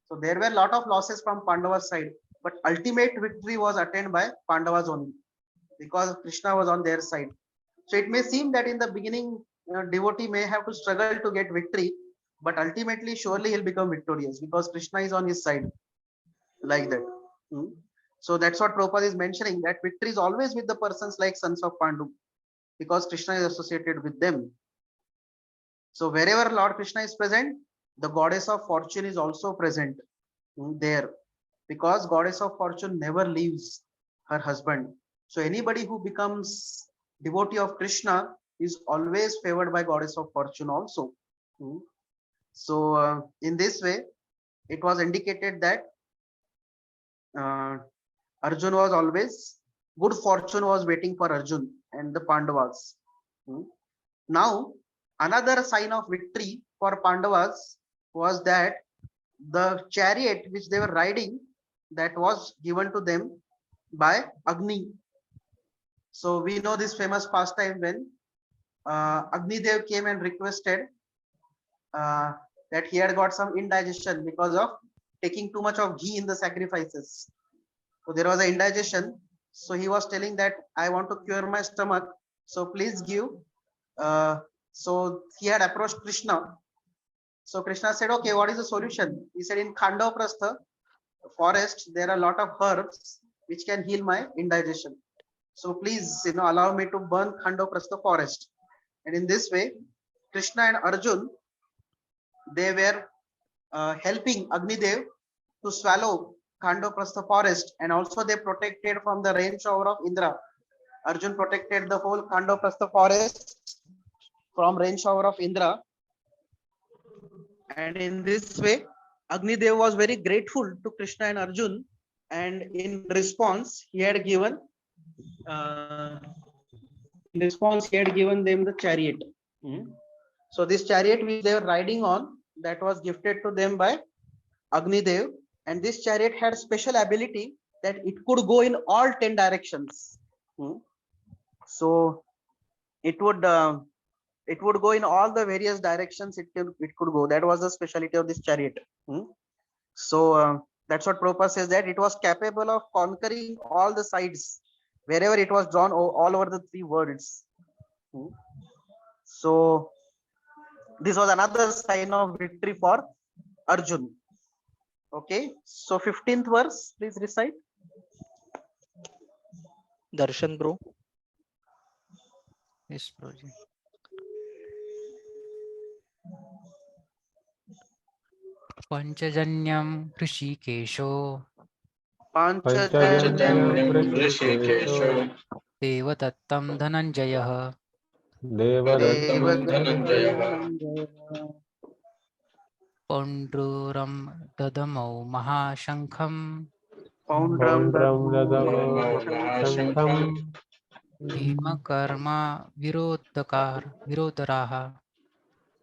So there were a lot of losses from Pandava's side, but ultimate victory was attained by Pandavas only because Krishna was on their side. So it may seem that in the beginning, devotee may have to struggle to get victory, but ultimately, surely he'll become victorious because Krishna is on his side, like that. Hmm. So that's what Prabhupada is mentioning, that victory is always with the persons like sons of Pandu because Krishna is associated with them. So wherever Lord Krishna is present, the goddess of fortune is also present there because goddess of fortune never leaves her husband. So anybody who becomes devotee of Krishna is always favored by goddess of fortune also. Hmm. So in this way, it was indicated that uh, Arjun was always, good fortune was waiting for Arjun and the Pandavas. Hmm. Now, another sign of victory for Pandavas was that the chariot which they were riding, that was given to them by Agni. So we know this famous pastime when Agni Dev came and requested uh, that he had got some indigestion because of taking too much of ghee in the sacrifices. So there was an indigestion. So he was telling that I want to cure my stomach. So please give. Uh, so he had approached Krishna. So Krishna said, okay, what is the solution? He said, in Khandoprastha forest, there are a lot of herbs which can heal my indigestion. So please, allow me to burn Khandoprastha forest. And in this way, Krishna and Arjun, they were helping Agnidev to swallow Khandoprastha forest, and also they protected from the rain shower of Indra. Arjun protected the whole Khandoprastha forest from rain shower of Indra. And in this way, Agnidev was very grateful to Krishna and Arjun, and in response, he had given them the chariot. Hmm. So this chariot which they were riding on, that was gifted to them by Agnidev, and this chariot had special ability that it could go in all 10 directions. Hmm. So it would go in all the various directions it could go. That was the speciality of this chariot. Hmm. So that's what Prabhupada says, that it was capable of conquering all the sides wherever it was drawn all over the three worlds. Hmm. So this was another sign of victory for Arjun. Okay, so 15th verse, please recite. Darshan bro. Yes, bro. Panchajanyam Hrishikesho Panchajanyam ऋषिकेशो Devatattam Dhananjayah देवदत्तं Dhananjay Ponduram Dadamau Mahashankham Poundram पौण्ड्रं ददमो महाशङ्खं शङ्खं Bhimakarma Virodaraha.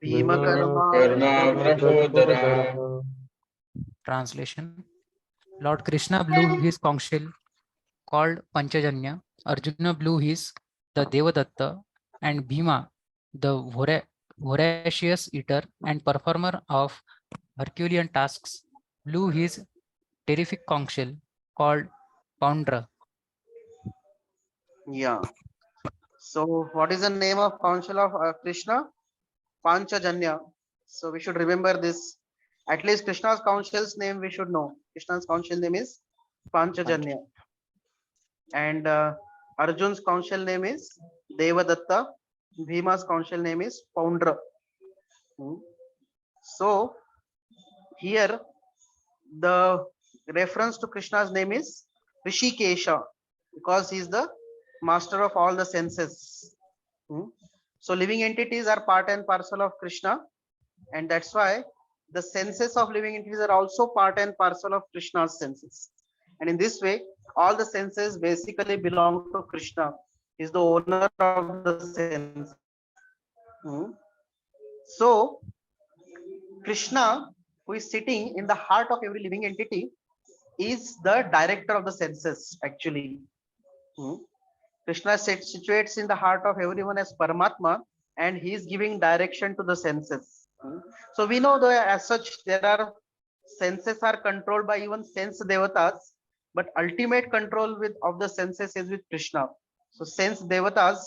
Bhimakarma Karma प्रपोदरः Translation. Lord Krishna blew his conch shell called Panchajanya. Arjuna blew his, the Devadatta, and Bhima, the voracious eater and performer of Herculean tasks, blew his terrific conch shell called Poundra. Yeah. So what is the name of council of Krishna? Panchajanya. So we should remember this. At least Krishna's council's name we should know. Krishna's council name is Panchajanya. And Arjun's council name is Devadatta. Bhima's council name is Poundra. Hmm. So here the reference to Krishna's name is Rishikesha because he is the master of all the senses. Hmm. So living entities are part and parcel of Krishna, and that's why the senses of living entities are also part and parcel of Krishna's senses. And in this way, all the senses basically belong to Krishna. He is the owner of the senses. Hmm. So Krishna, who is sitting in the heart of every living entity, is the director of the senses actually. Hmm. Krishna situates in the heart of everyone as Paramatma, and he is giving direction to the senses. So we know that as such there are senses are controlled by even sense devatas, but ultimate control with of the senses is with Krishna. So sense devatas,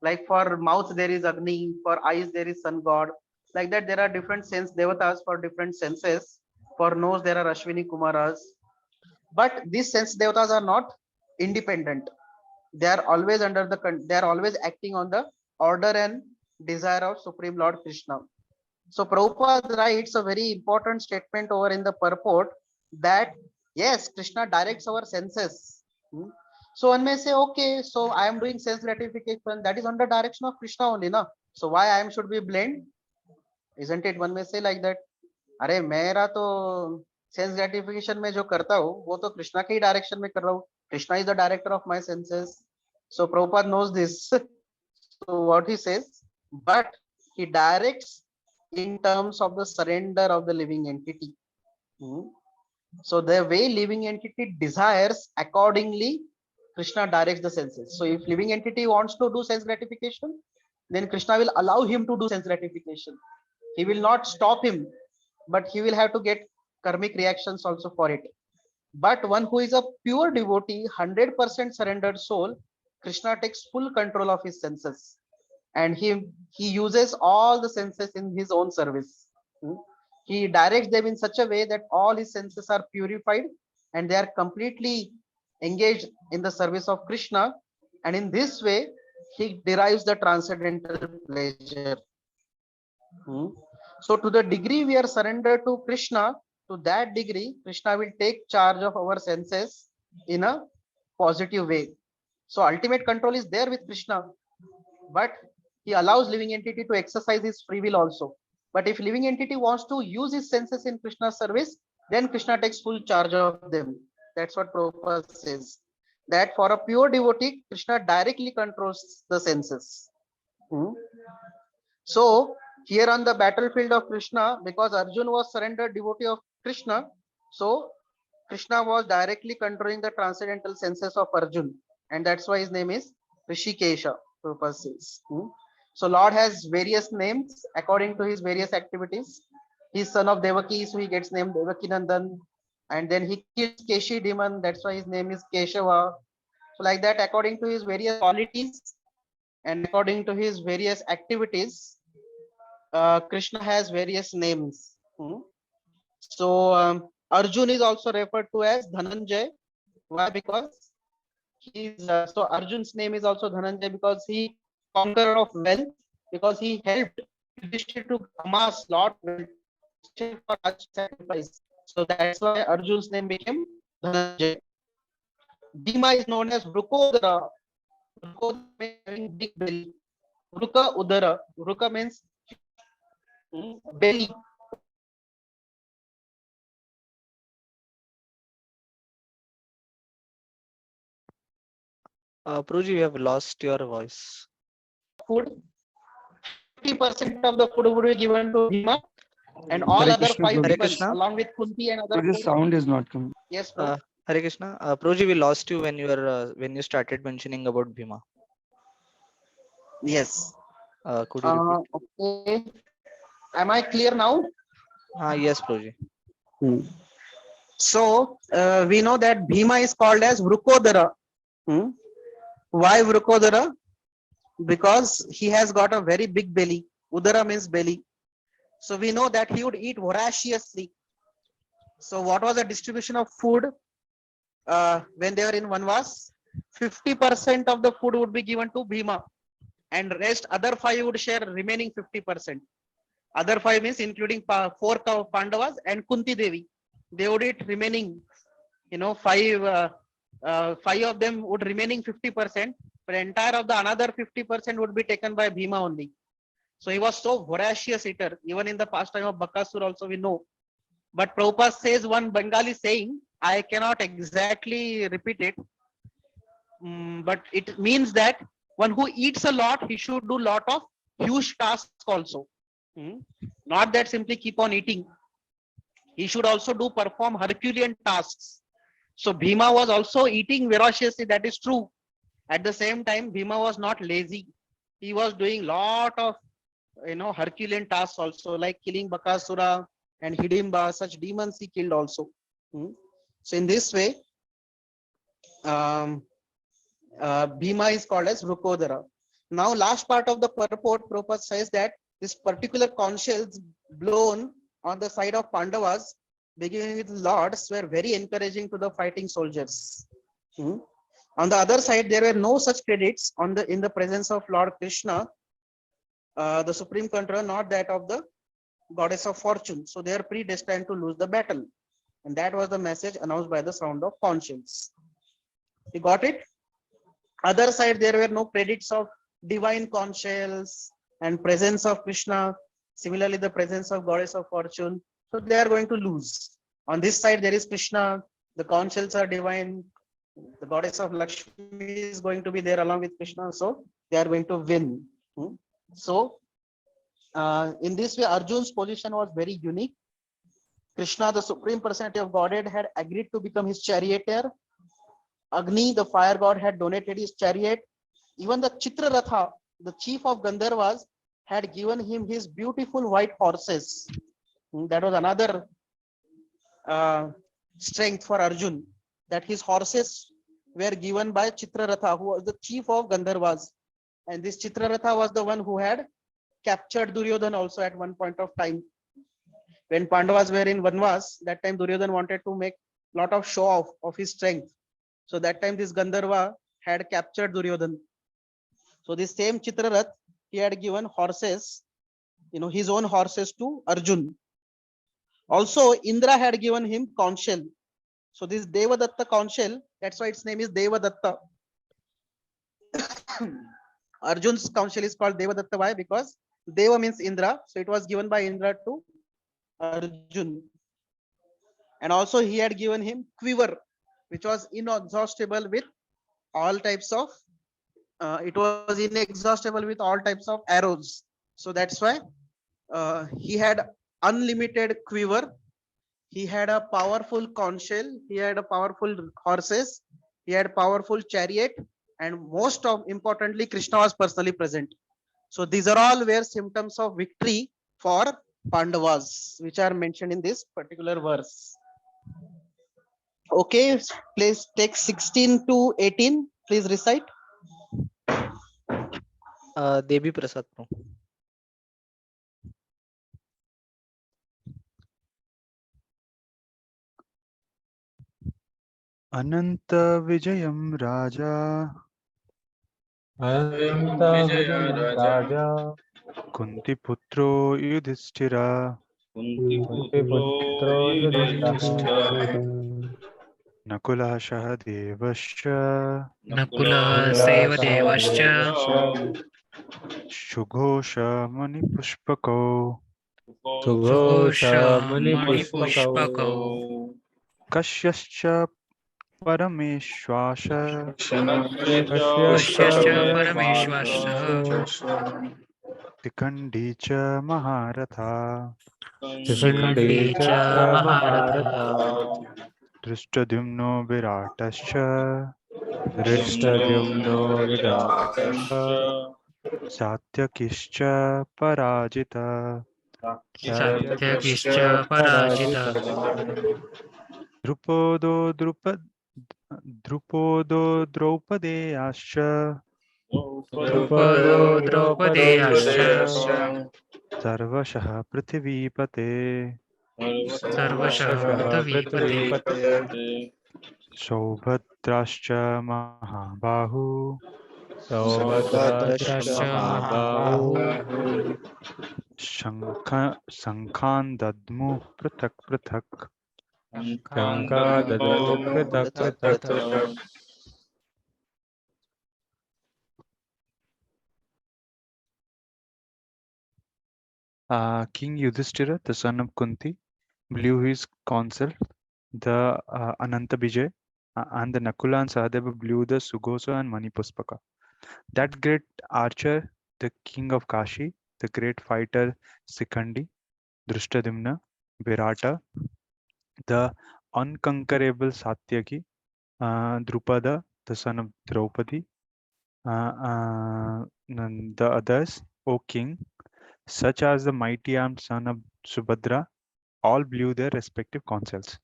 like for mouth there is Agni, for eyes there is sun god. Like that, there are different sense devatas for different senses. For nose there are Ashwini Kumaras. But these sense devatas are not independent. They are always under the they are always acting on the order and desire of Supreme Lord Krishna. So Prabhupada writes a very important statement over in the purport that yes, Krishna directs our senses. Hmm. So one may say, okay, so I am doing sense gratification. That is under direction of Krishna only, na. So why I am should be blamed? Isn't it? One may say like that. अरे मेरा तो sense gratification में जो करता हूँ वो तो कृष्णा के ही डायरेक्शन में कर रहा हूँ. Krishna is the director of my senses. So Prabhupada knows this. So what he says, but he directs in terms of the surrender of the living entity. Hmm. So the way living entity desires, accordingly Krishna directs the senses. So if living entity wants to do sense gratification, then Krishna will allow him to do sense gratification. He will not stop him, but he will have to get karmic reactions also for it. But one who is a pure devotee, 100% surrendered soul, Krishna takes full control of his senses, and he uses all the senses in his own service. Hmm. He directs them in such a way that all his senses are purified and they are completely engaged in the service of Krishna, and in this way he derives the transcendental pleasure. Hmm. So to the degree we are surrendered to Krishna, to that degree Krishna will take charge of our senses in a positive way. So ultimate control is there with Krishna, but he allows living entity to exercise his free will also. But if living entity wants to use his senses in Krishna's service, then Krishna takes full charge of them. That's what Prabhupada says. That for a pure devotee, Krishna directly controls the senses. Hmm. So here on the battlefield of Krishna, because Arjun was surrendered devotee of Krishna, so Krishna was directly controlling the transcendental senses of Arjun, and that's why his name is Rishikesha. Prabhupada says. So Lord has various names according to his various activities. He's son of Devaki, so he gets named Devaki Nandan, and then he kills Keshi demon, that's why his name is Keshava. So like that, according to his various qualities and according to his various activities, Krishna has various names. So Arjun is also referred to as Dhananjay. Why? Because he's so Arjun's name is also Dhananjay because he conqueror of wealth, because he helped Yudhishthira to amass lot of wealth for Raj sacrifice. So that's why Arjun's name became Dhananjay. Bhima is known as Vrukodara. Vrukodara means having big belly. Vruka Udara. Vruka means belly. Pruji, you have lost your voice. Food. 50% of the food would be given to Bhima, and all Hare other Krishna, five Prabhu. Hare people, Krishna. along with Kunti and other Prabhu, four. sound is not coming. Yes, bro. Hare Krishna. Pruji, we lost you when you were when you started mentioning about Bhima. Yes. Could you repeat? Okay. Am I clear now? Yes, Pruji. So we know that Bhima is called as Vrukodara. Why Vrukodara? Because he has got a very big belly. Udara means belly. So we know that he would eat voraciously. So what was the distribution of food when they were in Vanvas? 50% of the food would be given to Bhima, and rest other five would share remaining 50%. Other five means including four Pandavas and Kunti Devi. They would eat remaining, five of them would remaining 50%, but entire of the another 50% would be taken by Bhima only. So he was so voracious eater. Even in the pastime of Bakasur also we know. But Prabhupada says one Bengali saying, I cannot exactly repeat it, but it means that one who eats a lot, he should do lot of huge tasks also. Not that simply keep on eating. He should also do perform Herculean tasks. So Bhima was also eating voraciously, that is true. At the same time, Bhima was not lazy. He was doing lot of Herculean tasks also, like killing Bakasura and Hidimba, such demons he killed also. So in this way, Bhima is called as Rukodara. Now, last part of the purport, Prabhupada says that this particular conch shells blown on the side of Pandavas, beginning with lords, were very encouraging to the fighting soldiers. On the other side, there were no such credits in the presence of Lord Krishna, the supreme controller, not that of the goddess of fortune. So they are predestined to lose the battle. And that was the message announced by the sound of conch shells. You got it? Other side, there were no credits of divine conch shells and presence of Krishna. Similarly, the presence of goddess of fortune. So they are going to lose. On this side, there is Krishna. The conch shells are divine. The goddess of Lakshmi is going to be there along with Krishna. So they are going to win. So in this way, Arjun's position was very unique. Krishna, the supreme personality of Godhead, had agreed to become his charioteer. Agni, the fire god, had donated his chariot. Even the Chitraratha, the chief of Gandharvas, had given him his beautiful white horses. That was another strength for Arjun, that his horses were given by Chitraratha, who was the chief of Gandharvas. And this Chitraratha was the one who had captured Duryodhana also at one point of time. When Pandavas were in Vanvas, that time Duryodhana wanted to make a lot of show off of his strength. So that time this Gandharva had captured Duryodhana. So this same Chitrarath, he had given horses, his own horses to Arjun. Also, Indra had given him conch shell. So this Devadatta conch shell, that's why its name is Devadatta. Arjun's conch shell is called Devadatta. Why? Because Deva means Indra. So it was given by Indra to Arjun. And also he had given him quiver, which was inexhaustible with all types of, arrows. So that's why he had unlimited quiver. He had a powerful conch shell. He had a powerful horses. He had powerful chariot. And most importantly, Krishna was personally present. So these are all were symptoms of victory for Pandavas, which are mentioned in this particular verse. Okay, please take 16 to 18. Please recite. Devi Prasad. Ananta Vijayam Raja Ananta Vijayam Raja Kunti Putro Yudhishthira Kunti Putro Yudhishthira Nakula Sahadevascha Nakula Nakula Seva Devascha Sahadevascha Shughosha Mani Pushpako Sughosha Sughosha Mani Mani Pushpakau Pushpakau Kashyascha Parameshwasha Kashyascha Vashyascha Parameshwasya Parameshwasya Tikandicha Maharatha Shikandi Shikandecha Cha Maharatha Maharatha Drishtadyumno Viratascha Drishtadyumno Viratascha Satyakischa Parajita Satyakischa Satyakischa Parajita Parajita Drupodo Draupadeyascha Drupado Drupado Draupadeyascha Sarvashah Prithivipate Sarvashah Sarvashah Prithvipate Prithvipate Saubhadrascha Mahabahu Saubhadrascha Drasya Mahabahu Mahabahu Sankhan Dadmu Prathak Prathak Shanka Dadmu Pratak Pratak King Yudhishthira, the son of Kunti, blew his counsel, the Ananta Vijay, and the Nakula and Sahadeva blew the Sughosa and Manipuspaka. That great archer, the king of Kashi, the great fighter Sikandi, Drushtadimna, Virata, the unconquerable Satyaki, Drupada, the son of Draupadi, and the others, O king, such as the mighty armed son of Subhadra, all blew their respective counsels.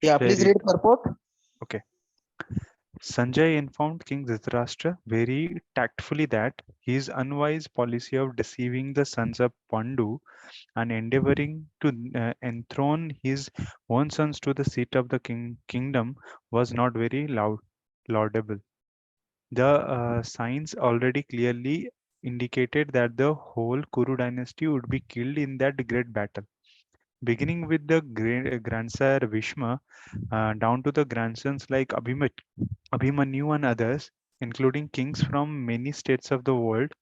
Yeah, Shall I please read? read purport. Okay. Sanjay informed King Dhritarashtra very tactfully that his unwise policy of deceiving the sons of Pandu and endeavoring to enthrone his own sons to the seat of the kingdom was not very laudable. The signs already clearly indicated that the whole Kuru dynasty would be killed in that great battle. Beginning with the grandsire Bhishma, down to the grandsons like Abhimanyu and others, including kings from many states of the world,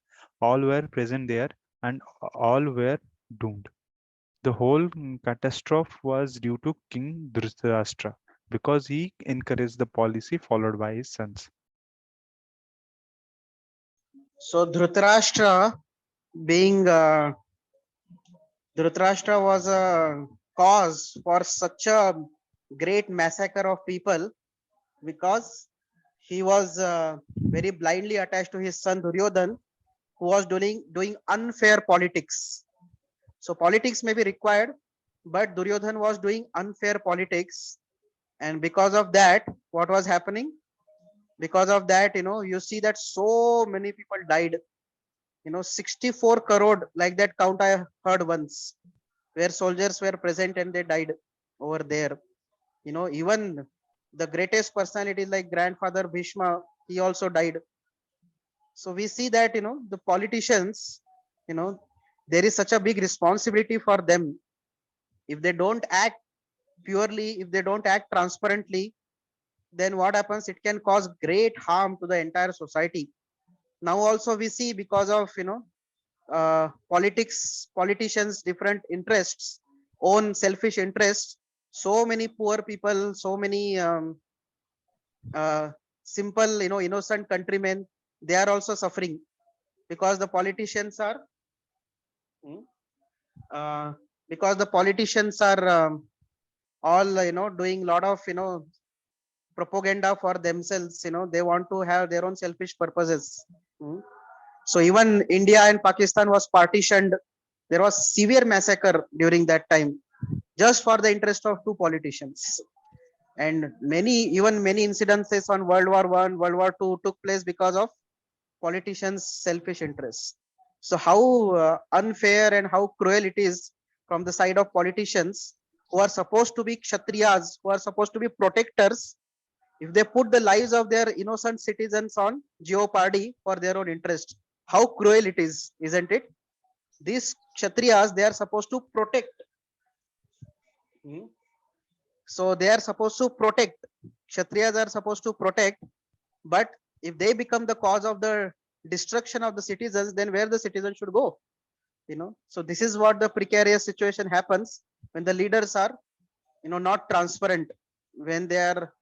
all were present there and all were doomed. The whole catastrophe was due to King Dhritarashtra because he encouraged the policy followed by his sons. So Dhritarashtra being Dhritarashtra was a cause for such a great massacre of people because he was very blindly attached to his son Duryodhan, who was doing unfair politics. So politics may be required, but Duryodhan was doing unfair politics, and because of that, what was happening? Because of that, you see that so many people died. 64 crore, like that count I heard once, where soldiers were present and they died over there. Even the greatest personalities like grandfather Bhishma, he also died. So we see that the politicians, you know there is such a big responsibility for them. If they don't act purely, if they don't act transparently, then what happens? It can cause great harm to the entire society. Now also we see, because of politicians different interests, own selfish interests, so many poor people, so many uh, simple innocent countrymen, they are also suffering because the politicians are hmm, uh, because the politicians are all doing lot of propaganda for themselves. They want to have their own selfish purposes. Hmm. So even India and Pakistan was partitioned. There was severe massacre during that time, just for the interest of two politicians. And many incidences on World War I, World War II took place because of politicians selfish interests. So how unfair and how cruel it is from the side of politicians, who are supposed to be kshatriyas, who are supposed to be protectors, if they put the lives of their innocent citizens on jeopardy for their own interest. How cruel it is, isn't it? These kshatriyas, they are supposed to protect. Hmm. So they are supposed to protect. Kshatriyas are supposed to protect, but if they become the cause of the destruction of the citizens, then where the citizens should go? So this is what the precarious situation happens when the leaders are not transparent, when they are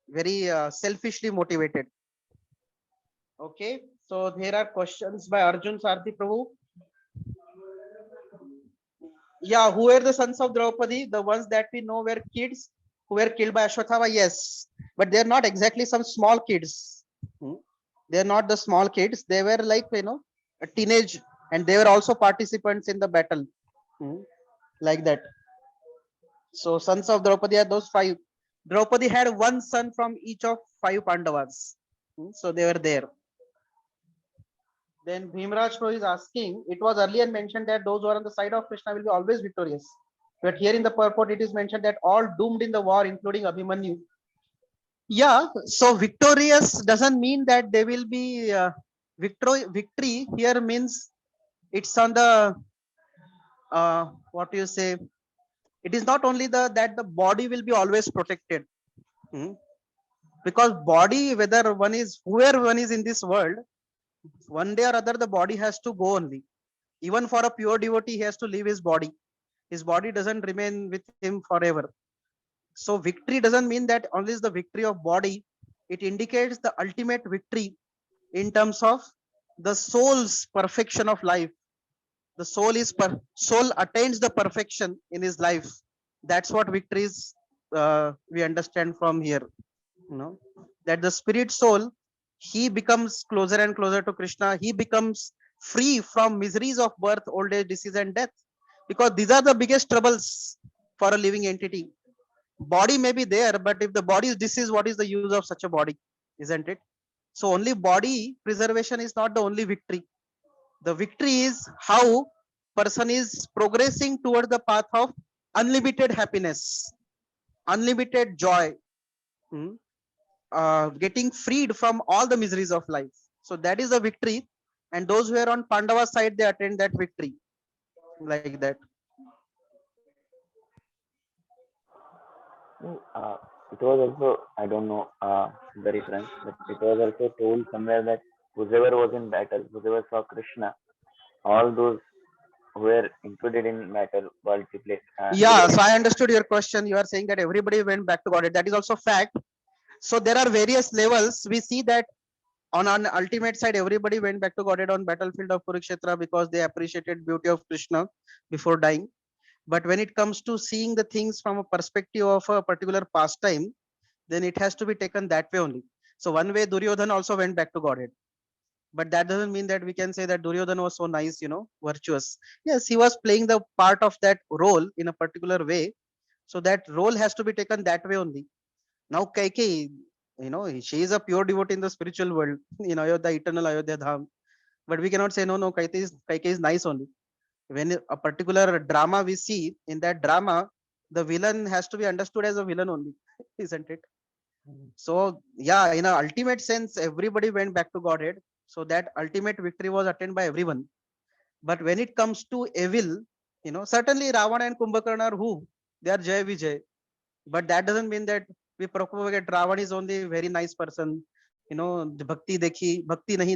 very selfishly motivated. Okay, so there are questions by Arjun Sarthi Prabhu. Yeah, who were the sons of Draupadi? The ones that we know were kids who were killed by Ashwatthama, yes, but they're not exactly some small kids. Hmm. They're not the small kids. They were like a teenage, and they were also participants in the battle. Hmm. Like that. So sons of Draupadi are those five. Draupadi had one son from each of five Pandavas. So they were there. Then Bhimraj Pro is asking, it was earlier mentioned that those who are on the side of Krishna will be always victorious. But here in the purport, it is mentioned that all doomed in the war, including Abhimanyu. Yeah, so victorious doesn't mean that they will be victory here means it's on the what do you say? It is not only that the body will be always protected. Hmm. Because body, whether one is whoever one is in this world, one day or other the body has to go only. Even for a pure devotee, he has to leave his body. His body doesn't remain with him forever. So victory doesn't mean that only is the victory of body. It indicates the ultimate victory in terms of the soul's perfection of life. The soul attains the perfection in his life. That's what victory is. We understand from here. That the spirit soul, he becomes closer and closer to Krishna. He becomes free from miseries of birth, old age, disease, and death. Because these are the biggest troubles for a living entity. Body may be there, but if the body is diseased, what is the use of such a body? Isn't it? So only body preservation is not the only victory. The victory is how person is progressing towards the path of unlimited happiness, unlimited joy, hmm, getting freed from all the miseries of life. So that is a victory, and those who are on Pandava side, they attain that victory like that. It was also, I don't know the reference, but it was also told somewhere that whoever was in battle, whoever saw Krishna, all those who were included in battle were Yeah, so I understood your question. You are saying that everybody went back to God. That is also fact. So there are various levels. We see that on an ultimate side, everybody went back to Godhead on battlefield of Kurukshetra because they appreciated beauty of Krishna before dying. But when it comes to seeing the things from a perspective of a particular pastime, then it has to be taken that way only. So one way Duryodhana also went back to Godhead. But that doesn't mean that we can say that Duryodhana was so nice, virtuous. Yes, he was playing the part of that role in a particular way. So that role has to be taken that way only. Now Kaikeyi, she is a pure devotee in the spiritual world, in Ayodhya, eternal Ayodhya Dham. But we cannot say no, Kaikeyi is nice only. When a particular drama we see, in that drama, the villain has to be understood as a villain only, isn't it? So yeah, in a ultimate sense, everybody went back to Godhead. So that ultimate victory was attained by everyone. But when it comes to evil, certainly Ravana and Kumbhakarna are who? They are Jay Vijay. But that doesn't mean that we propagate Ravan is only a very nice person. The bhakti nahi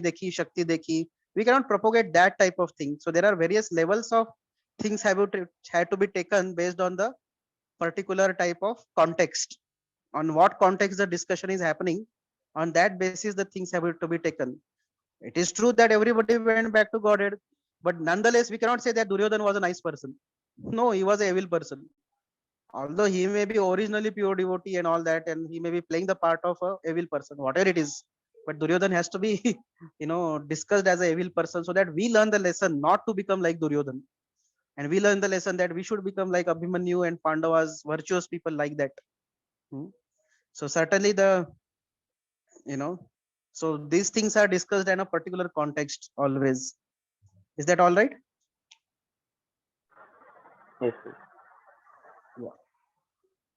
dekhi, shakti dekhi. We cannot propagate that type of thing. So there are various levels of things had to be taken based on the particular type of context. On what context the discussion is happening, on that basis the things have to be taken. It is true that everybody went back to Godhead, but nonetheless we cannot say that Duryodhana was a nice person. No, he was an evil person. Although he may be originally pure devotee and all that, and he may be playing the part of a evil person, whatever it is. But Duryodhana has to be, discussed as a evil person so that we learn the lesson not to become like Duryodhana. And we learn the lesson that we should become like Abhimanyu and Pandavas, virtuous people like that. Hmm. So certainly you know, so these things are discussed in a particular context always. Is that all right? Yes. Yeah.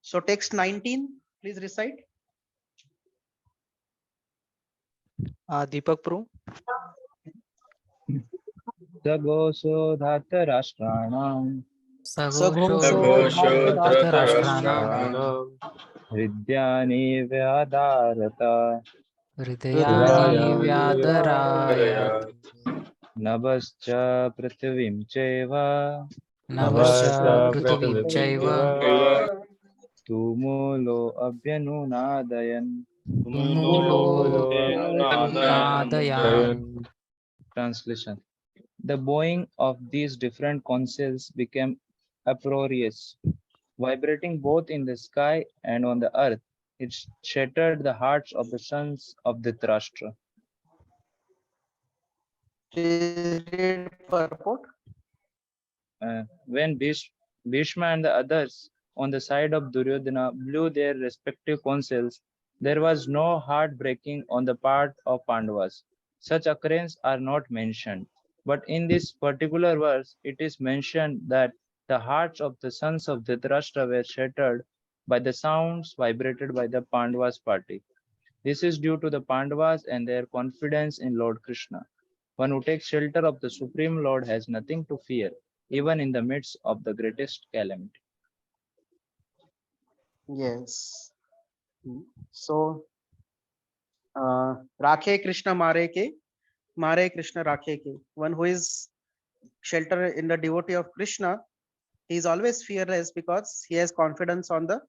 So text 19, please recite. Deepak Pro. सघोषो धातराष्ट्राणां सघोषो धृतराष्ट्राणां हृद्यानि व्यादारत हृदयानि व्याधरायत् नभश्च पृथिवीं चैव नभश्च पृथिवीं चैव तुमुलो अभ्यनुनादयन् नादयान्. Translation. The bowing of these different councils became uproarious, vibrating both in the sky and on the earth. It shattered the hearts of the sons of Dhritarashtra. When Bhishma and the others on the side of Duryodhana blew their respective councils, there was no heart breaking on the part of Pandavas. Such occurrences are not mentioned. But in this particular verse, it is mentioned that the hearts of the sons of Dhritarashtra were shattered by the sounds vibrated by the Pandavas party. This is due to the Pandavas and their confidence in Lord Krishna. One who takes shelter of the Supreme Lord has nothing to fear, even in the midst of the greatest calamity. Yes. So, Rakhe Krishna Mare Ke, Mare Krishna Rakhe Ke. One who is shelter in the devotee of Krishna, he is always fearless because he has confidence on the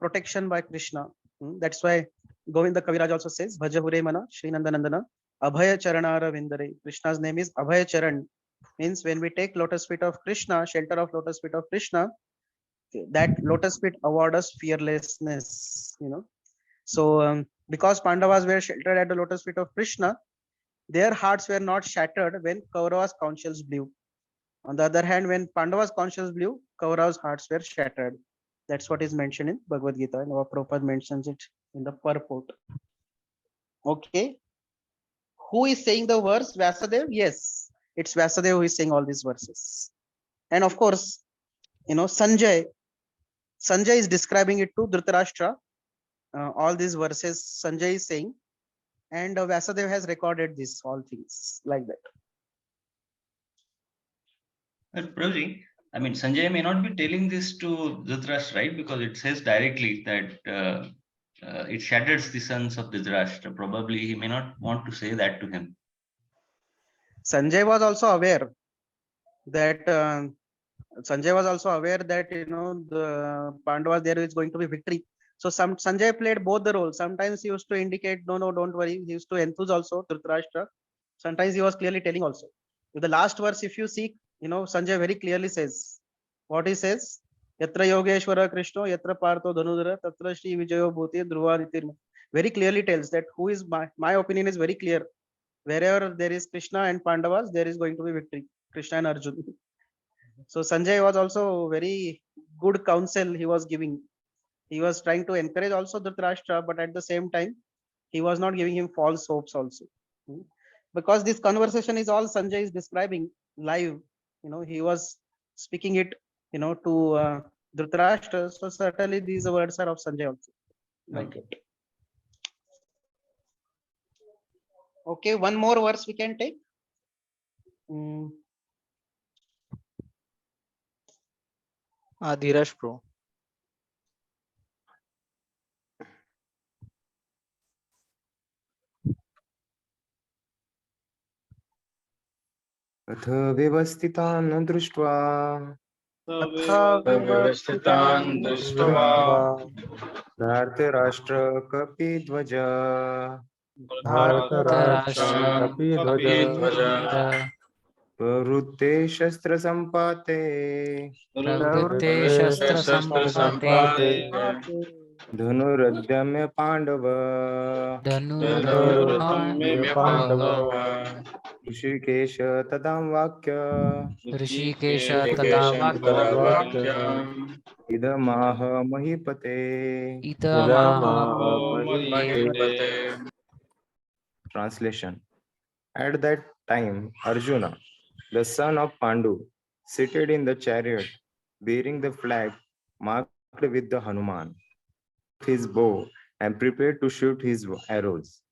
protection by Krishna. That's why Govinda Kaviraj also says, Bhaja Hure Mana, Shri Nandanandana, Abhaya Charanara Vindare. Krishna's name is Abhaya Charan. Means when we take lotus feet of Krishna, shelter of lotus feet of Krishna, that lotus feet award us fearlessness. So because Pandavas were sheltered at the lotus feet of Krishna, their hearts were not shattered when Kauravas' conchs blew. On the other hand, when Pandavas' conchs blew, Kauravas' hearts were shattered. That's what is mentioned in Bhagavad Gita, and our Prabhupada mentions it in the purport. Okay. Who is saying the verse? Vyasadeva? Yes, it's Vyasadeva who is saying all these verses. And of course, Sanjay is describing it to Dhritarashtra. All these verses Sanjay is saying, and Vyasadeva has recorded this, all things like that. But Prabhuji, I mean, Sanjay may not be telling this to Dhritarashtra, right? Because it says directly that it shatters the sons of Dhritarashtra. Probably he may not want to say that to him. Sanjay was also aware that the Pandavas, there is going to be victory. So Sanjay played both the roles. Sometimes he used to indicate, no, don't worry. He used to enthuse also Dhritarashtra. Sometimes he was clearly telling also. With the last verse, if you see, Sanjay very clearly says what he says. Yatra Yogeshwara Krishna, Yatra Partho Dhanudara, Tatra Shri Vijayo Bhuti Dhruva. Very clearly tells that who is my opinion is very clear. Wherever there is Krishna and Pandavas, there is going to be victory. Krishna and Arjuna. So Sanjay was also very good counsel he was giving. He was trying to encourage also Dhritarashtra, but at the same time, he was not giving him false hopes also. Because this conversation is all Sanjay is describing live. He was speaking it, to Dhritarashtra. So certainly these words are of Sanjay also. Like it. Okay, one more verse we can take. Dheeraj Pro. अथ व्यवस्थितान् दृष्ट्वा व्यवस्थितान् दृष्ट्वा धार्तराष्ट्र कपिध्वज कपिध्वज प्रवृत्ते शस्त्रसम्पाते शस्त्रसम्पाते धनुरुद्यम्य पाण्डव धनुरुद्यम्य पाण्डव ऋषिकेश तदा वाक्य ऋषिकेश तदा वाक्य इदमाह महीपते महीपते. Translation. At that time, Arjuna, the son of Pandu, seated in the chariot, bearing the flag marked with the Hanuman, his bow and prepared to shoot his arrows.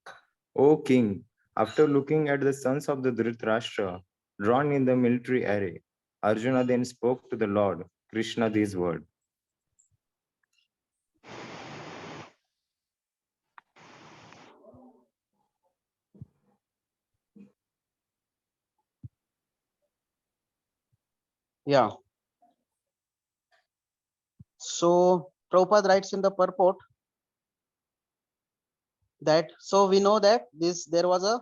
O king, after looking at the sons of the Dhritarashtra drawn in the military array, Arjuna then spoke to the Lord Krishna these words. Yeah. So Prabhupada writes in the purport that we know that there was a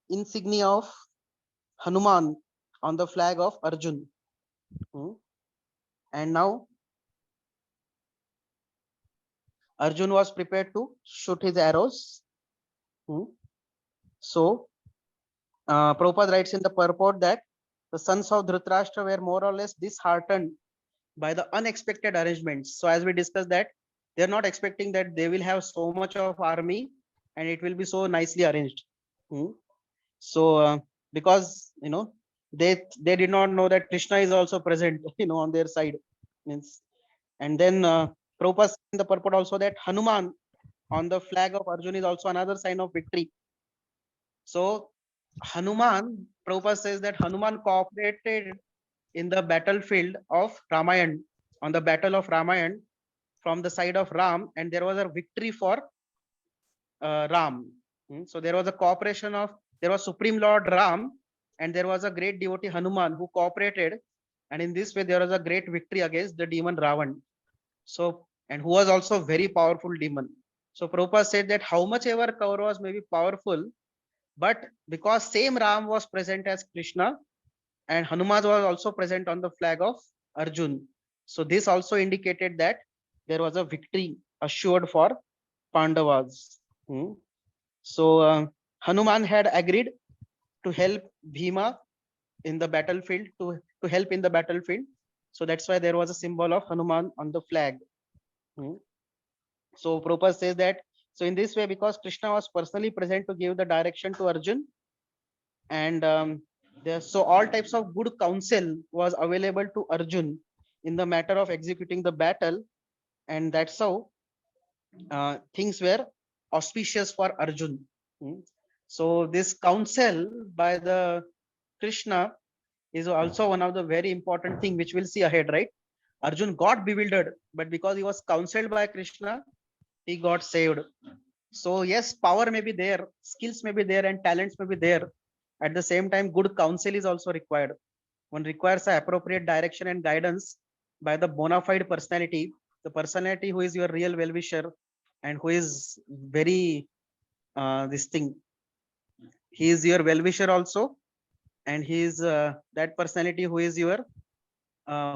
insignia of Hanuman on the flag of Arjun. And now Arjun was prepared to shoot his arrows. So Prabhupada writes in the purport that the sons of Dhritarashtra were more or less disheartened by the unexpected arrangements. So as we discussed that, they're not expecting that they will have so much of army and it will be so nicely arranged. So because they did not know that Krishna is also present on their side. And then Prabhupada said in the purport also that Hanuman on the flag of Arjun is also another sign of victory. So Hanuman, Prabhupada says that Hanuman cooperated in the battlefield of Ramayan, on the battle of Ramayan from the side of Ram, and there was a victory for Ram. So there was a cooperation of, there was Supreme Lord Ram, and there was a great devotee Hanuman who cooperated, and in this way there was a great victory against the demon Ravan. So, and who was also very powerful demon. So Prabhupada said that how much ever Kauravas may be powerful, but because same Ram was present as Krishna, and Hanuman was also present on the flag of Arjun. So this also indicated that there was a victory assured for Pandavas. So Hanuman had agreed to help Bhima in the battlefield, to help in the battlefield. So that's why there was a symbol of Hanuman on the flag. So Prabhupada says that, so in this way, because Krishna was personally present to give the direction to Arjun, and so all types of good counsel was available to Arjun in the matter of executing the battle, and that's how things were auspicious for Arjun. So this counsel by the Krishna is also one of the very important thing which we'll see ahead, right? Arjun got bewildered, but because he was counseled by Krishna, he got saved. So yes, power may be there, skills may be there, and talents may be there. At the same time, good counsel is also required. One requires a appropriate direction and guidance by the bona fide personality, the personality who is your real well-wisher and who is very this thing. He is your well-wisher also, and he is that personality who is your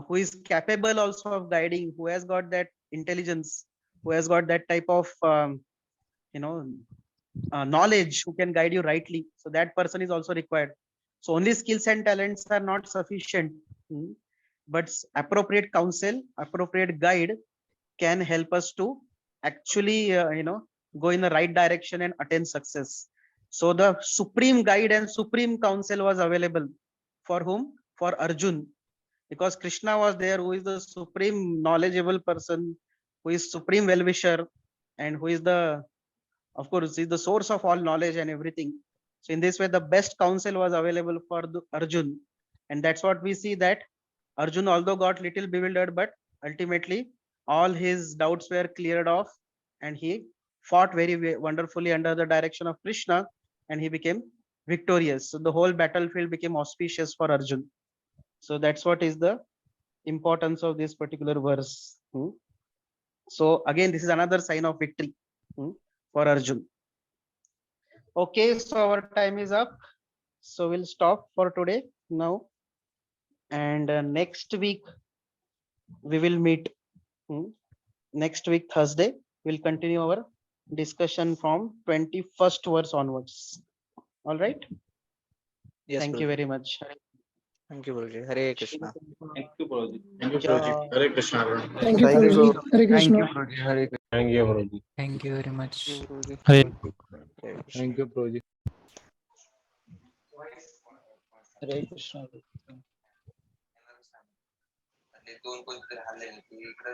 who is capable also of guiding, who has got that intelligence, who has got that type of you know knowledge, who can guide you rightly. So that person is also required. So only skills and talents are not sufficient, but appropriate counsel, appropriate guide can help us to actually go in the right direction and attain success. So the supreme guide and supreme counsel was available for whom? For Arjun, because Krishna was there, who is the supreme knowledgeable person, who is supreme well-wisher, and who is the, of course, is the source of all knowledge and everything. So in this way, the best counsel was available for the Arjun, and that's what we see, that Arjun, although got little bewildered, but ultimately all his doubts were cleared off, and he fought very wonderfully under the direction of Krishna, and he became victorious. So the whole battlefield became auspicious for Arjun. So that's what is the importance of this particular verse. So again, this is another sign of victory for Arjun. Okay, so our time is up. So we'll stop for today now. And next week, we will meet. Next week, Thursday, we'll continue our discussion from 21st verse onwards. All right. Yes, Thank you Guruji. very much. Thank you, Guruji. Hare Krishna. Thank you, Prabhuji. Thank you, Prabhuji. Hare Krishna. Thank you, Guruji. Hare Krishna. Thank you, Prabhuji. Thank you very much. Guruji. Hare Thank you, Prabhuji. Hare Krishna. दोन कोणते हल्ले इकडे